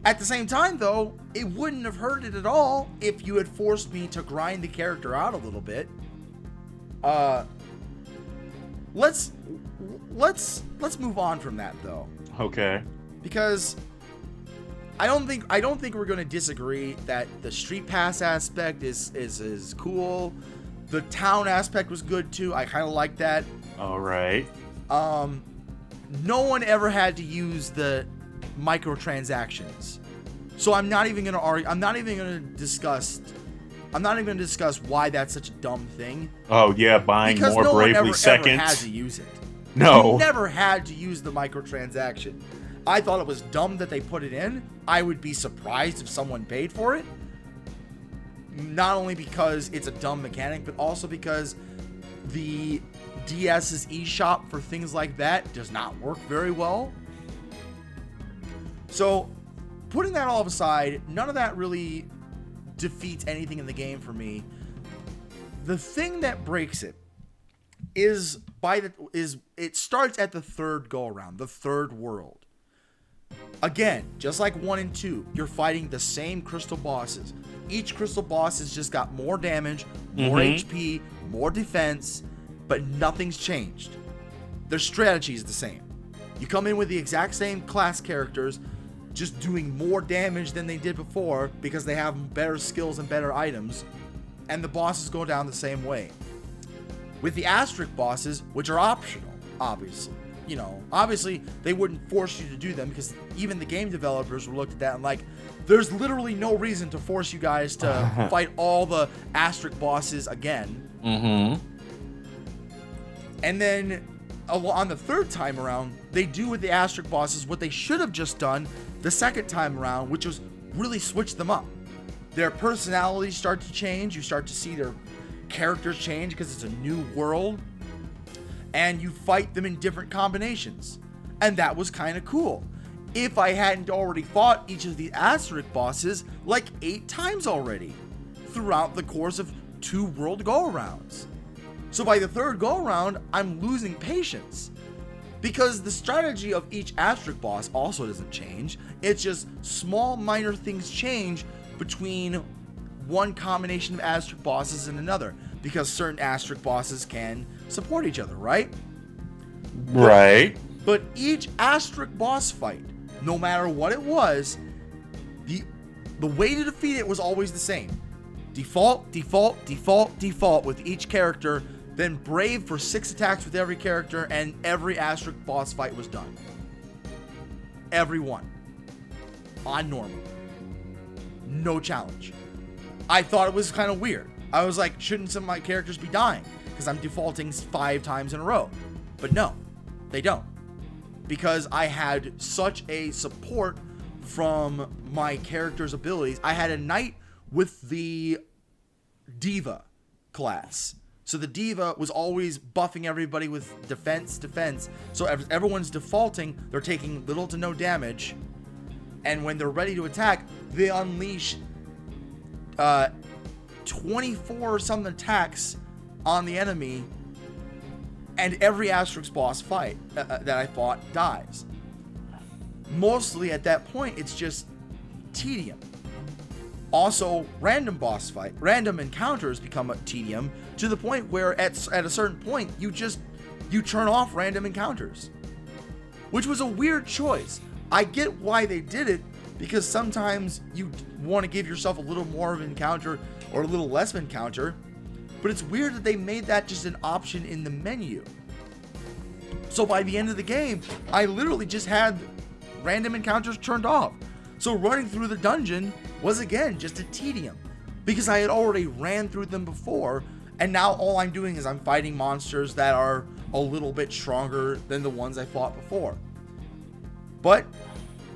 At the same time, though, it wouldn't have hurt it at all if you had forced me to grind the character out a little bit. Let's move on from that, though. Okay. Because I don't think we're going to disagree that the Street Pass aspect is cool. The town aspect was good too. I kind of like that. All right. No one ever had to use the microtransactions, so I'm not even going to argue. I'm not even going to discuss why that's such a dumb thing. Oh yeah, buying because more no Bravely Seconds. Ever had to use it. No. You never had to use the microtransaction. I thought it was dumb that they put it in. I would be surprised if someone paid for it. Not only because it's a dumb mechanic, but also because the DS's eShop for things like that does not work very well. So, putting that all aside, none of that really defeats anything in the game for me. The thing that breaks it is it starts at the third go around, the third world. Again, just like 1 and 2, you're fighting the same crystal bosses. Each crystal boss has just got more damage, more HP, more defense, but nothing's changed. Their strategy is the same. You come in with the exact same class characters, just doing more damage than they did before because they have better skills and better items, and the bosses go down the same way. With the asterisk bosses, which are optional, obviously. You know, obviously they wouldn't force you to do them because even the game developers were looked at that and like, there's literally no reason to force you guys to fight all the asterisk bosses again. Mm-hmm. And then on the third time around, they do with the asterisk bosses what they should have just done the second time around, which was really switch them up. Their personalities start to change. You start to see their characters change because it's a new world. And you fight them in different combinations. And that was kind of cool. If I hadn't already fought each of the asterisk bosses like 8 times already throughout the course of 2 world go-arounds. So by the third go-around, I'm losing patience. Because the strategy of each asterisk boss also doesn't change. It's just small minor things change between one combination of asterisk bosses and another. Because certain asterisk bosses can support each other, right? Right. But each asterisk boss fight, no matter what it was, the way to defeat it was always the same. Default, default, default, default with each character, then brave for 6 attacks with every character, and every asterisk boss fight was done. Every one. On normal. No challenge. I thought it was kind of weird. I was like, shouldn't some of my characters be dying? Because I'm defaulting 5 times in a row. But no, they don't. Because I had such a support from my character's abilities. I had a knight with the Diva class. So the Diva was always buffing everybody with defense. So everyone's defaulting, they're taking little to no damage. And when they're ready to attack, they unleash 24 some attacks on the enemy, and every asterisk boss fight that I fought dies. Mostly at that point, it's just tedium. Also, random encounters become a tedium to the point where at a certain point, you turn off random encounters, which was a weird choice. I get why they did it, because sometimes you want to give yourself a little more of an encounter or a little less of an encounter, but it's weird that they made that just an option in the menu. So by the end of the game, I literally just had random encounters turned off. So running through the dungeon was again just a tedium, because I had already ran through them before, and now all I'm doing is I'm fighting monsters that are a little bit stronger than the ones I fought before. But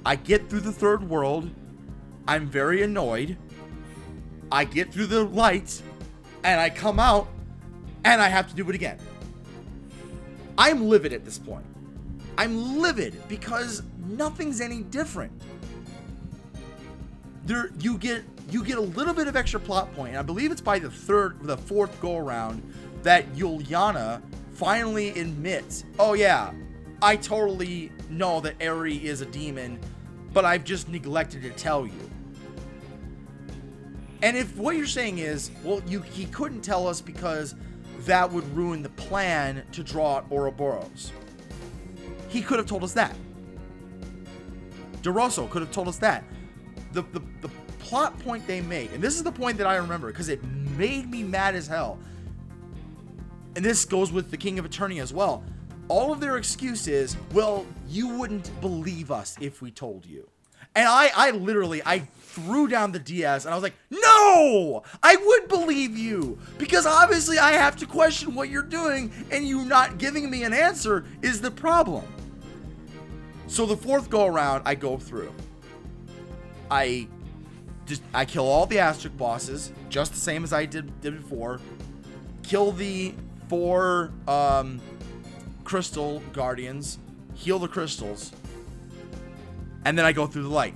I get through the third world, I'm very annoyed, I get through the lights, and I come out, and I have to do it again. I'm livid at this point. I'm livid because nothing's any different. You get a little bit of extra plot point, and I believe it's by the 4th go around that Juliana finally admits, oh yeah, I totally know that Eri is a demon, but I've just neglected to tell you. And if what you're saying is, well, he couldn't tell us because that would ruin the plan to draw out Ouroboros. He could have told us that. DeRosso could have told us that. The plot point they make, and this is the point that I remember because it made me mad as hell. And this goes with the King of Eternia as well. All of their excuse is, well, you wouldn't believe us if we told you. And I literally threw down the DS and I was like, no, I would believe you, because obviously I have to question what you're doing, and you not giving me an answer is the problem. So the 4th go around, I go through. I kill all the asterisk bosses, just the same as I did before. Kill the 4 crystal guardians, heal the crystals, and then I go through the light.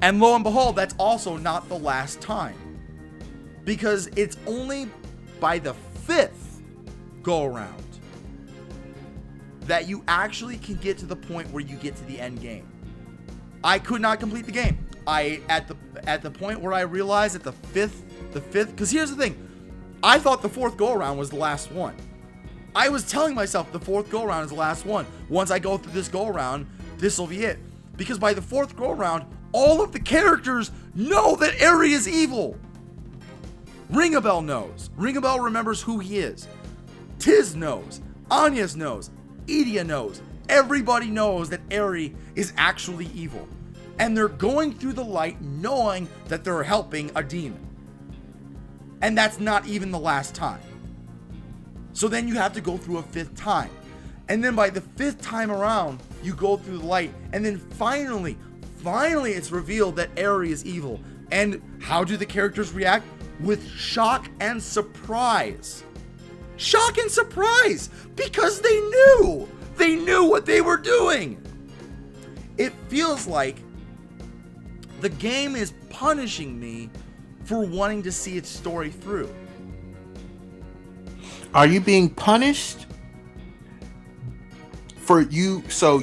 And lo and behold, that's also not the last time, because it's only by the 5th go around that you actually can get to the point where you get to the end game. I could not complete the game. At the point where I realized that the fifth, because here's the thing, I thought the 4th go around was the last one. I was telling myself the 4th go around is the last one. Once I go through this go around, this will be it. Because by the 4th go around, all of the characters know that Eri is evil. Ringabel knows. Ringabel remembers who he is. Tiz knows. Anya's knows. Edea knows. Everybody knows that Eri is actually evil. And they're going through the light knowing that they're helping a demon. And that's not even the last time. So then you have to go through a 5th time. And then by the 5th time around, you go through the light. And then finally it's revealed that Eri is evil. And how do the characters react? With shock and surprise. Shock and surprise! Because they knew! They knew what they were doing! It feels like the game is punishing me for wanting to see its story through. Are you being punished for you? So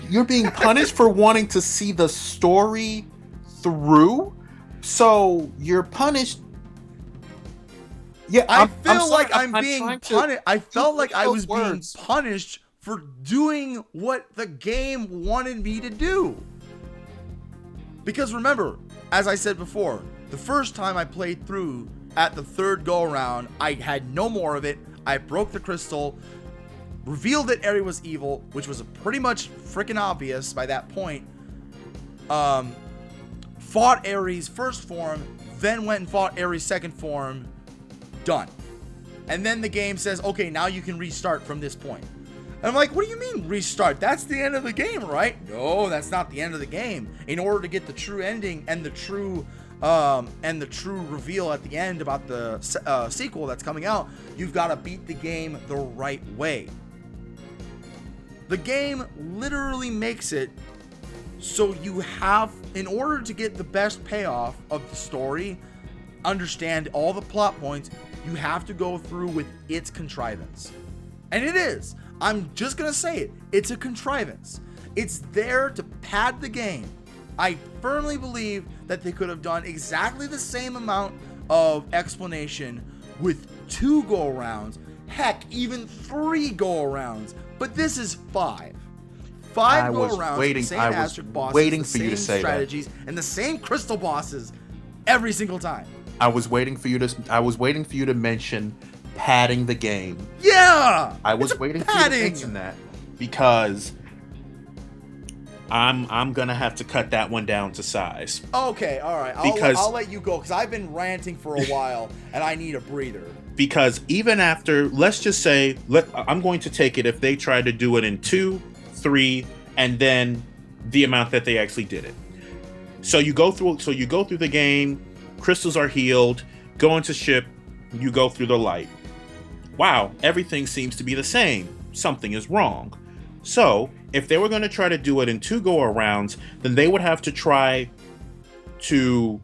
you're being punished for wanting to see the story through? So you're punished. Yeah, I feel like I'm being punished. I felt like I was being punished for doing what the game wanted me to do. Because remember, as I said before, the first time I played through at the 3rd go around, I had no more of it. I broke the crystal, revealed that Eri was evil, which was pretty much freaking obvious by that point. Fought Eri's first form, then went and fought Eri's second form. Done. And then the game says, okay, now you can restart from this point. And I'm like, what do you mean restart? That's the end of the game, right? No, that's not the end of the game. In order to get the true ending and the true reveal at the end about the sequel that's coming out, you've got to beat the game the right way. The game literally makes it so you have, in order to get the best payoff of the story, understand all the plot points, you have to go through with its contrivance. And it is. I'm just going to say it. It's a contrivance. It's there to pad the game. I firmly believe that they could have done exactly the same amount of explanation with 2 go-arounds. Heck, even 3 go-arounds. But this is 5. 5 go-arounds with the same asterisk bosses, waiting for you to say strategies, that. and the same crystal bosses every single time. I was waiting for you to mention padding the game. Yeah! I was waiting for you to mention that because I'm gonna have to cut that one down to size. Okay, all right. I'll let you go because I've been ranting for a while and I need a breather. Because even after, let's just say, I'm going to take it if they tried to do it in 2, 3, and then the amount that they actually did it. So you go through the game, crystals are healed, go into ship, you go through the light. Wow, everything seems to be the same. Something is wrong. So if they were going to try to do it in 2 go-arounds, then they would have to try to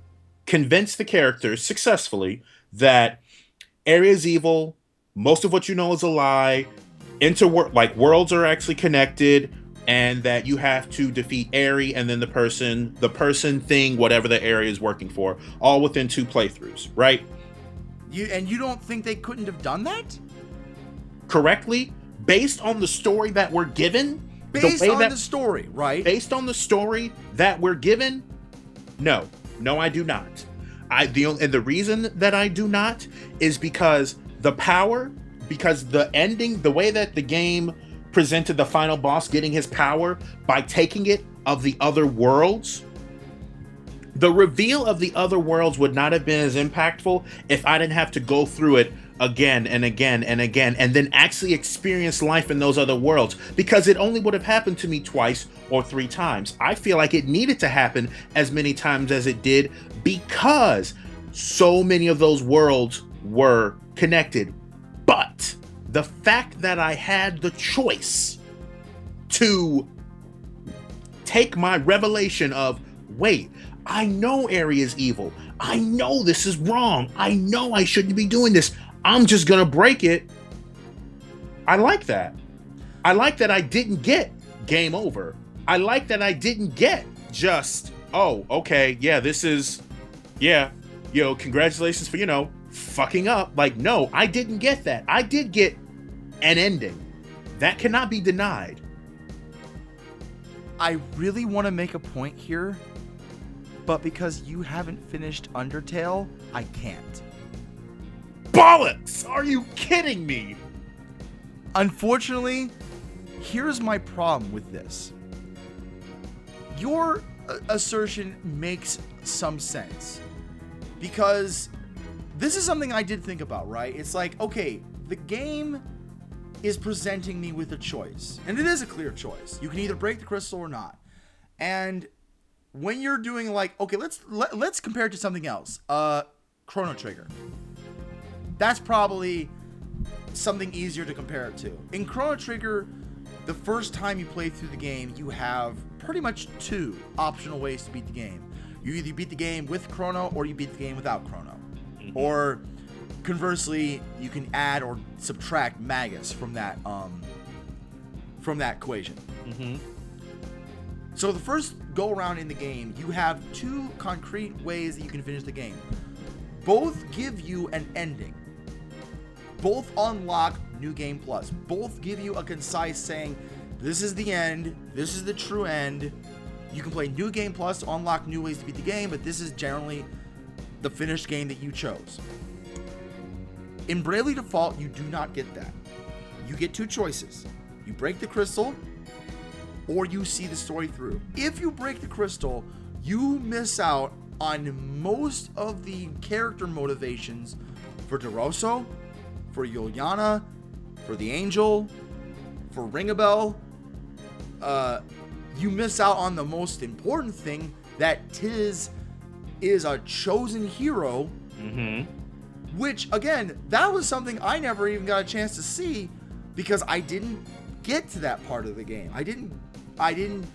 convince the characters successfully that Eri is evil, most of what you know is a lie, worlds are actually connected, and that you have to defeat Eri and then the person thing, whatever the area is working for, all within 2 playthroughs, right? You don't think they couldn't have done that? Correctly? Based on the story that we're given? Based on the story, right? Based on the story that we're given? No, I do not. And the reason that I do not is because the ending, the way that the game presented the final boss getting his power by taking it of the other worlds, the reveal of the other worlds would not have been as impactful if I didn't have to go through it again and again and again and then actually experience life in those other worlds, because it only would have happened to me 2 or 3 times. I feel like it needed to happen as many times as it did because so many of those worlds were connected. But the fact that I had the choice to take my revelation of, wait, I know Eri is evil. I know this is wrong. I know I shouldn't be doing this. I'm just gonna break it. I like that. I like that I didn't get game over. I like that I didn't get just, oh, okay, yeah, this is, yeah, congratulations for, fucking up. Like, no, I didn't get that. I did get an ending. That cannot be denied. I really want to make a point here, but because you haven't finished Undertale, I can't. Bollocks! Are you kidding me? Unfortunately, here's my problem with this. Your assertion makes some sense, because this is something I did think about, right? It's like, okay, the game is presenting me with a choice, and it is a clear choice. You can either break the crystal or not. And when you're doing like, okay, let's compare it to something else. Chrono Trigger. That's probably something easier to compare it to. In Chrono Trigger, the first time you play through the game, you have pretty much two optional ways to beat the game. You either beat the game with Chrono or you beat the game without Chrono. Mm-hmm. Or conversely, you can add or subtract Magus from that equation. Mm-hmm. So the first go around in the game, you have two concrete ways that you can finish the game. Both give you an ending. Both unlock New Game Plus. Both give you a concise saying, this is the end, this is the true end. You can play New Game Plus to unlock new ways to beat the game, but this is generally the finished game that you chose. In Bravely Default, you do not get that. You get two choices. You break the crystal, or you see the story through. If you break the crystal, you miss out on most of the character motivations for DeRosso, for Juliana, for the Angel, for Ringabel. You miss out on the most important thing, that Tiz is a chosen hero. Mm-hmm. Which, again, that was something I never even got a chance to see because I didn't get to that part of the game. I didn't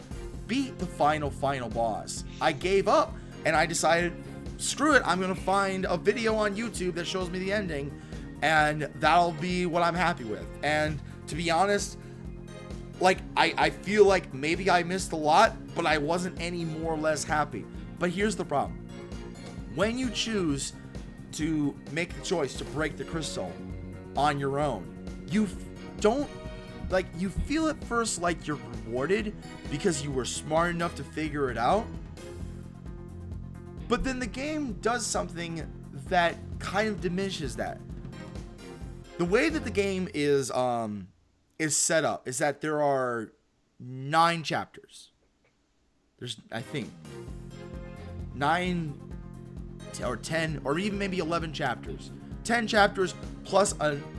beat the final boss. I gave up and I decided, screw it, I'm going to find a video on YouTube that shows me the ending and that'll be what I'm happy with. And to be honest, like, I feel like maybe I missed a lot, but I wasn't any more or less happy. But here's the problem. When you choose to make the choice to break the crystal on your own, you feel at first like you're rewarded because you were smart enough to figure it out. But then the game does something that kind of diminishes that. The way that the game is set up is that there are 9 chapters. There's, I think, 9 or 10 or even maybe 11 chapters. 10 chapters plus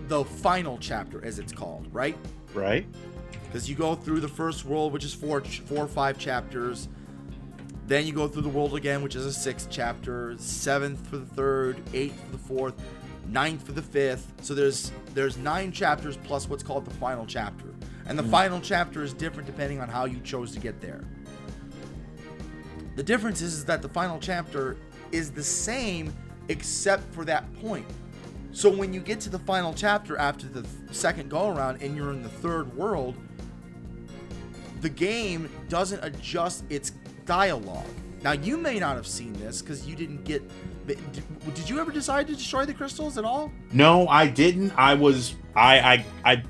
the final chapter, as it's called, right? Right. Because you go through the first world, which is 4 or 5 chapters. Then you go through the world again, which is a 6th chapter. 7th for the 3rd, 8th for the 4th, 9th for the 5th. So there's 9 chapters plus what's called the final chapter. And the final chapter is different depending on how you chose to get there. The difference is that the final chapter is the same except for that point. So when you get to the final chapter after the second go around and you're in the 3rd world, the game doesn't adjust its dialogue. Now you may not have seen this because you didn't get. Did you ever decide to destroy the crystals at all? No, I didn't. I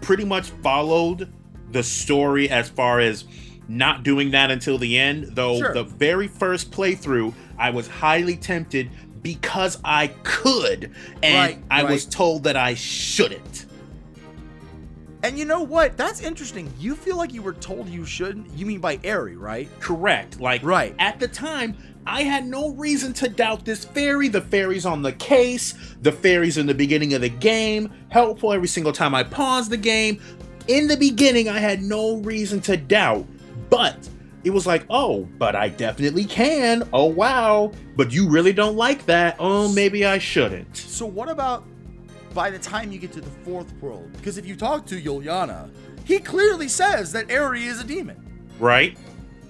pretty much followed the story as far as not doing that until the end, though. Sure. The very first playthrough, I was highly tempted because I could, and I was told that I shouldn't. And you know what? That's interesting. You feel like you were told you shouldn't? You mean by Aerie, right? Correct. Like, at the time, I had no reason to doubt this fairy. The fairy's on the case. The fairy's in the beginning of the game. Helpful every single time I pause the game. In the beginning, I had no reason to doubt. But it was like, oh, but I definitely can. Oh, wow. But you really don't like that. Oh, maybe I shouldn't. So what about by the time you get to the 4th world? Because if you talk to Juliana, he clearly says that Aerie is a demon. Right.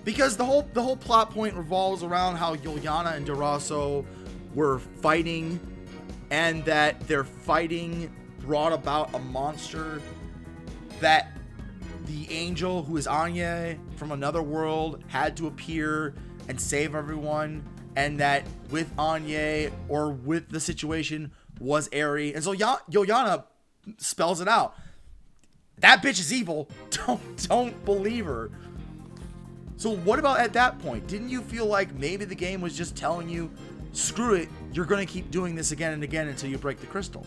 Because the whole plot point revolves around how Juliana and DeRosso were fighting, and that their fighting brought about a monster that the angel, who is Anya from another world, had to appear and save everyone, and that with Anya or with the situation was Aerie. And so Juliana spells it out. That bitch is evil. Don't believe her. So what about at that point? Didn't you feel like maybe the game was just telling you, screw it, you're going to keep doing this again and again until you break the crystal?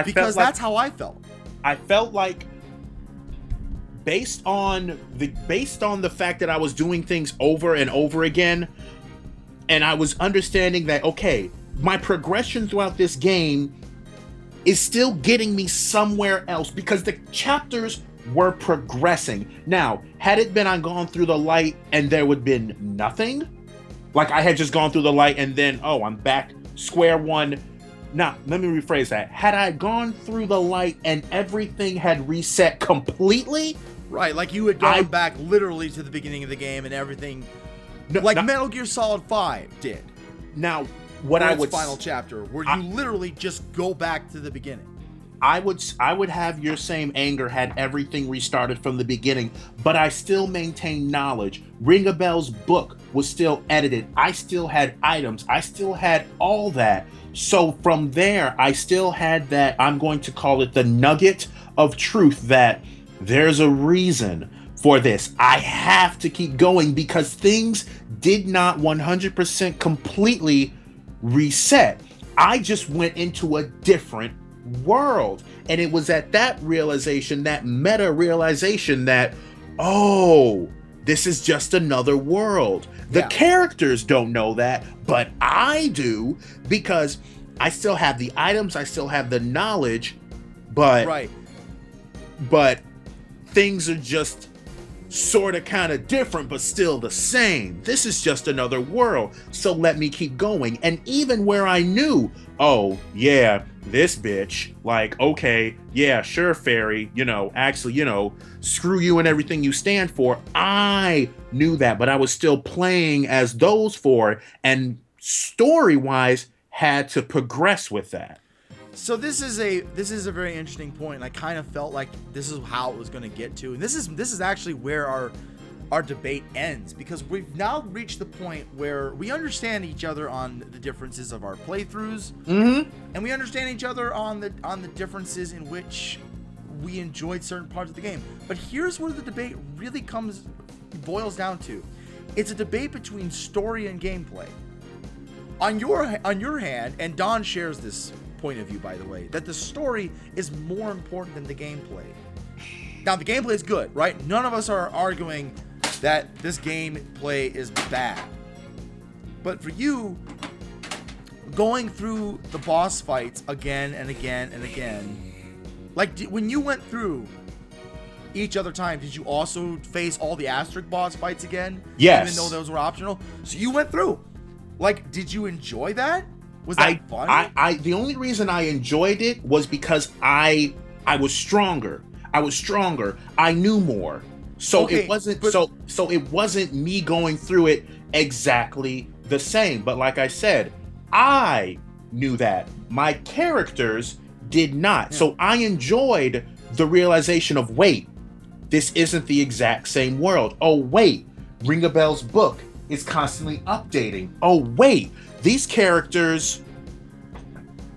Because that's how I felt. I felt like based on the fact that I was doing things over and over again, and I was understanding that, okay, my progression throughout this game is still getting me somewhere else because the chapters were progressing. Now, had it been I gone through the light and there would have been nothing, like I had just gone through the light and then, oh, I'm back square one. Now, let me rephrase that. Had I gone through the light and everything had reset completely, right, like you had gone back literally to the beginning of the game and everything, like Metal Gear Solid 5 did. Now, what I would final chapter where you literally just go back to the beginning. I would have your same anger had everything restarted from the beginning, but I still maintain knowledge. Ring a Bell's book was still edited. I still had items. I still had all that. So from there, I still had that, I'm going to call it the nugget of truth, that there's a reason for this. I have to keep going because things did not 100% completely reset. I just went into a different world, and it was at that realization, that meta realization, that, oh, this is just another world. The characters don't know that, but I do, because I still have the items, I still have the knowledge, but things are just sort of kind of different, but still the same. This is just another world, so let me keep going. And even where I knew, oh yeah, this bitch, like, okay, yeah, sure, fairy, actually, screw you and everything you stand for, I knew that, but I was still playing as those four, and story-wise had to progress with that. So this is a very interesting point. I kind of felt like this is how it was going to get to, and this is actually where our debate ends, because we've now reached the point where we understand each other on the differences of our playthroughs, and we understand each other on the differences in which we enjoyed certain parts of the game. But here's where the debate really boils down to. It's a debate between story and gameplay. On your hand, and Don shares this point of view, by the way, that the story is more important than the gameplay. Now, the gameplay is good, right? None of us are arguing that this gameplay is bad. But for you, going through the boss fights again and again and again, like when you went through each other time, did you also face all the asterisk boss fights again? Yes. Even though those were optional? So you went through. Like, did you enjoy that? Was that fun? The only reason I enjoyed it was because I was stronger. I knew more. So it wasn't so it wasn't me going through it exactly the same. But like I said, I knew that. My characters did not. Yeah. So I enjoyed the realization of, wait, this isn't the exact same world. Oh wait, Ring a Bell's book is constantly updating. Oh wait, these characters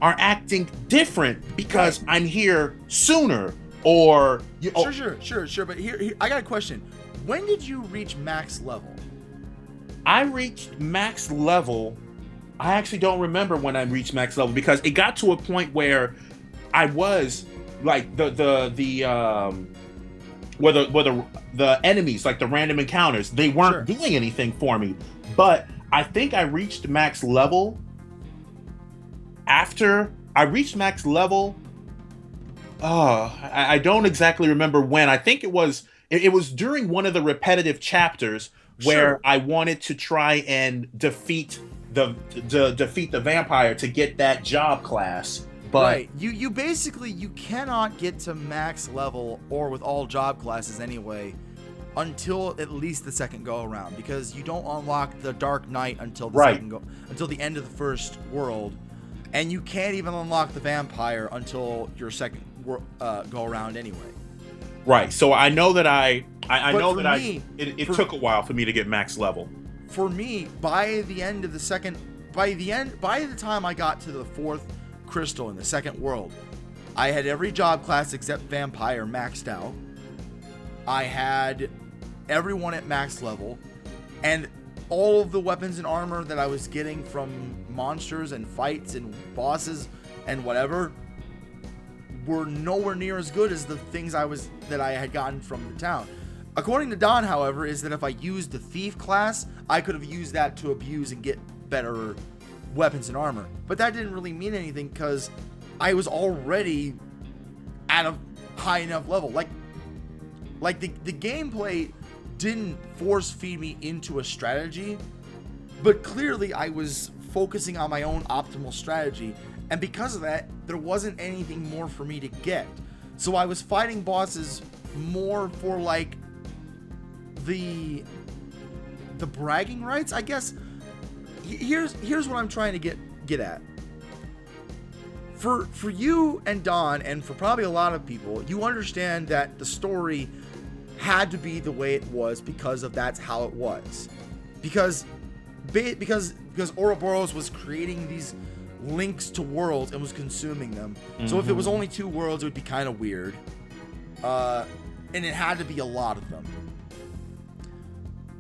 are acting different because I'm here sooner. Or sure. But here I got a question. When did you reach max level? I reached max level. I actually don't remember when I reached max level, because it got to a point where I was like the enemies, like the random encounters, they weren't doing anything for me. But I think I reached max level after I reached max level. I don't exactly remember when. I think it was during one of the repetitive chapters where I wanted to try and defeat the vampire to get that job class. But right, you basically you cannot get to max level, or with all job classes anyway, until at least the second go around, because you don't unlock the Dark Knight until the until the end of the first world, and you can't even unlock the vampire until your second go around anyway. Right. So I know that it took a while for me to get max level. For me, by the time I got to the fourth crystal in the second world, I had every job class except vampire maxed out. I had everyone at max level, and all of the weapons and armor that I was getting from monsters and fights and bosses and whatever were nowhere near as good as the things that I had gotten from the town. According to Don, however, is that if I used the thief class, I could have used that to abuse and get better weapons and armor. But that didn't really mean anything because I was already at a high enough level. Like the gameplay didn't force feed me into a strategy, but clearly I was focusing on my own optimal strategy, and because of that, there wasn't anything more for me to get. So I was fighting bosses more for like the bragging rights, I guess. Here's what I'm trying to get at. For you and Don, and for probably a lot of people, you understand that the story had to be the way it was because that's how it was. Because Ouroboros was creating these links to worlds and was consuming them. Mm-hmm. So if it was only 2 worlds, it would be kind of weird. And it had to be a lot of them.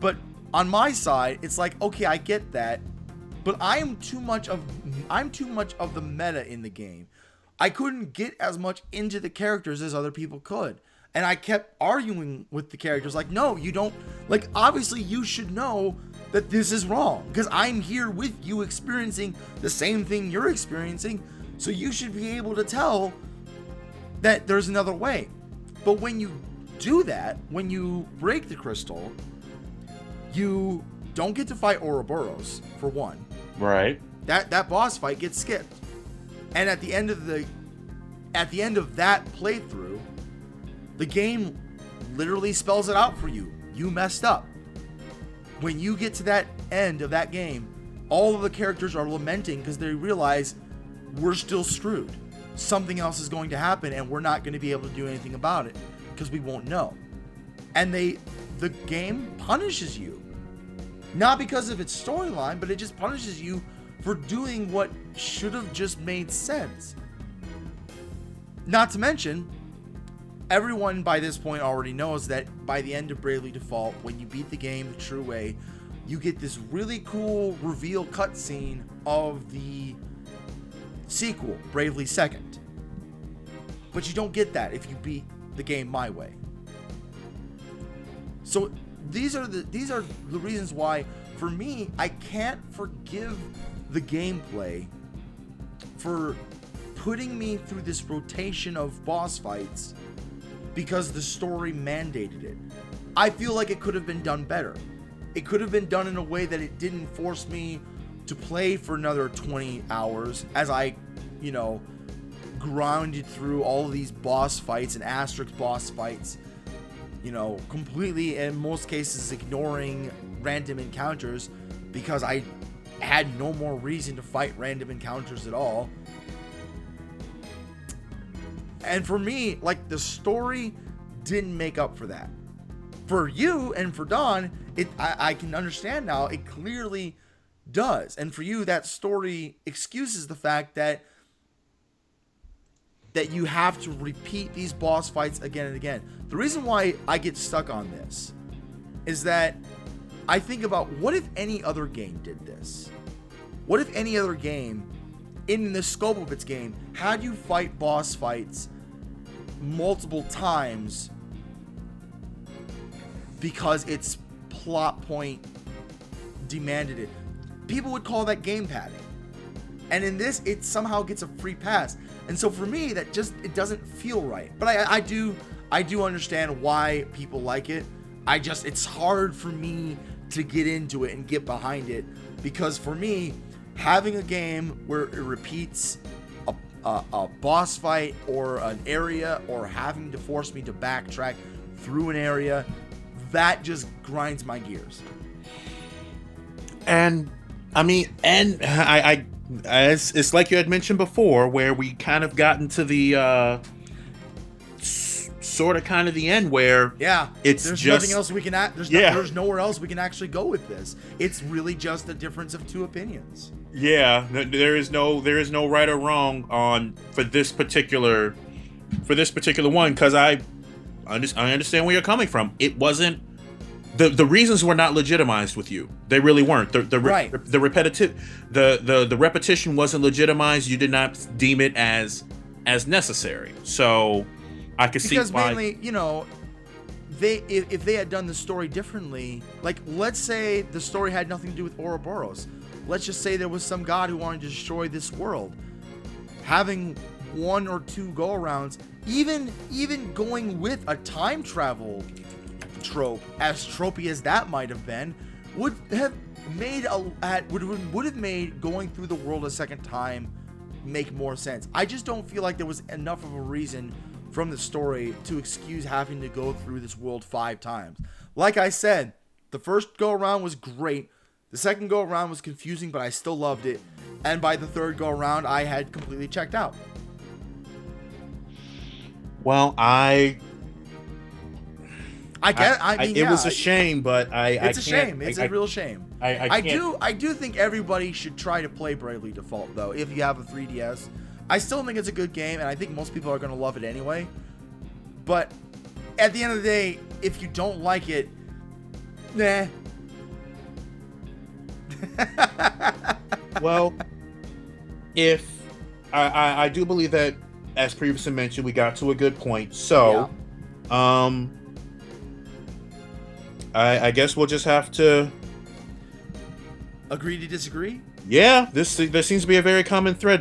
But on my side, it's like, okay, I get that, but I'm too much of the meta in the game. I couldn't get as much into the characters as other people could. And I kept arguing with the characters like, no, you don't, like, obviously you should know that this is wrong because I'm here with you experiencing the same thing you're experiencing. So you should be able to tell that there's another way. But when you do that, when you break the crystal, you don't get to fight Ouroboros, for one. Right. That boss fight gets skipped. And at the end of that playthrough, the game literally spells it out for you. You messed up. When you get to that end of that game, all of the characters are lamenting because they realize we're still screwed. Something else is going to happen and we're not going to be able to do anything about it because we won't know. And the game punishes you. Not because of its storyline, but it just punishes you for doing what should have just made sense. Not to mention, everyone by this point already knows that by the end of Bravely Default, when you beat the game the true way, you get this really cool reveal cutscene of the sequel, Bravely Second. But you don't get that if you beat the game my way. So these are the reasons why, for me, I can't forgive the gameplay for putting me through this rotation of boss fights because the story mandated it. I feel like it could have been done better. It could have been done in a way that it didn't force me to play for another 20 hours as I, grounded through all of these boss fights and asterisk boss fights, completely, in most cases, ignoring random encounters because I had no more reason to fight random encounters at all. And for me, like, the story didn't make up for that. For you and for Don, I can understand now, it clearly does. And for you, that story excuses the fact that you have to repeat these boss fights again and again. The reason why I get stuck on this is that I think about, what if any other game did this? What if any other game, in the scope of its game, had you fight boss fights multiple times because its plot point demanded it? People would call that game padding. And in this, it somehow gets a free pass. And so for me, it doesn't feel right. But I do understand why people like it. It's hard for me to get into it and get behind it, because for me, having a game where it repeats a boss fight or an area, or having to force me to backtrack through an area, that just grinds my gears. And I mean, it's like you had mentioned before, where we kind of got into the sort of kind of the end where there's nothing else we can there's nowhere else we can actually go with this. It's really just a difference of two opinions. Yeah, there is no right or wrong for this particular one, because I understand where you're coming from. It wasn't the reasons were not legitimized with you. They really weren't. Right. The repetitive the repetition wasn't legitimized. You did not deem it as necessary. So I could see why. Because mainly, you know, if they had done the story differently, like let's say the story had nothing to do with Ouroboros. Let's just say there was some god who wanted to destroy this world. Having one or two go-arounds, even going with a time travel trope, as tropey as that might have been, would have made going through the world a second time make more sense. I just don't feel like there was enough of a reason from the story to excuse having to go through this world 5 times. Like I said, the first go around was great. The second go around was confusing, but I still loved it. And by the third go around, I had completely checked out. Well, it was a shame, but it's a shame. It's a real shame. I do think everybody should try to play Bravely Default though. If you have a 3DS, I still think it's a good game, and I think most people are going to love it anyway. But at the end of the day, if you don't like it, nah. Well, if I do believe that, as previously mentioned, we got to a good point. So, yeah. I guess we'll just have to agree to disagree. Yeah, there seems to be a very common thread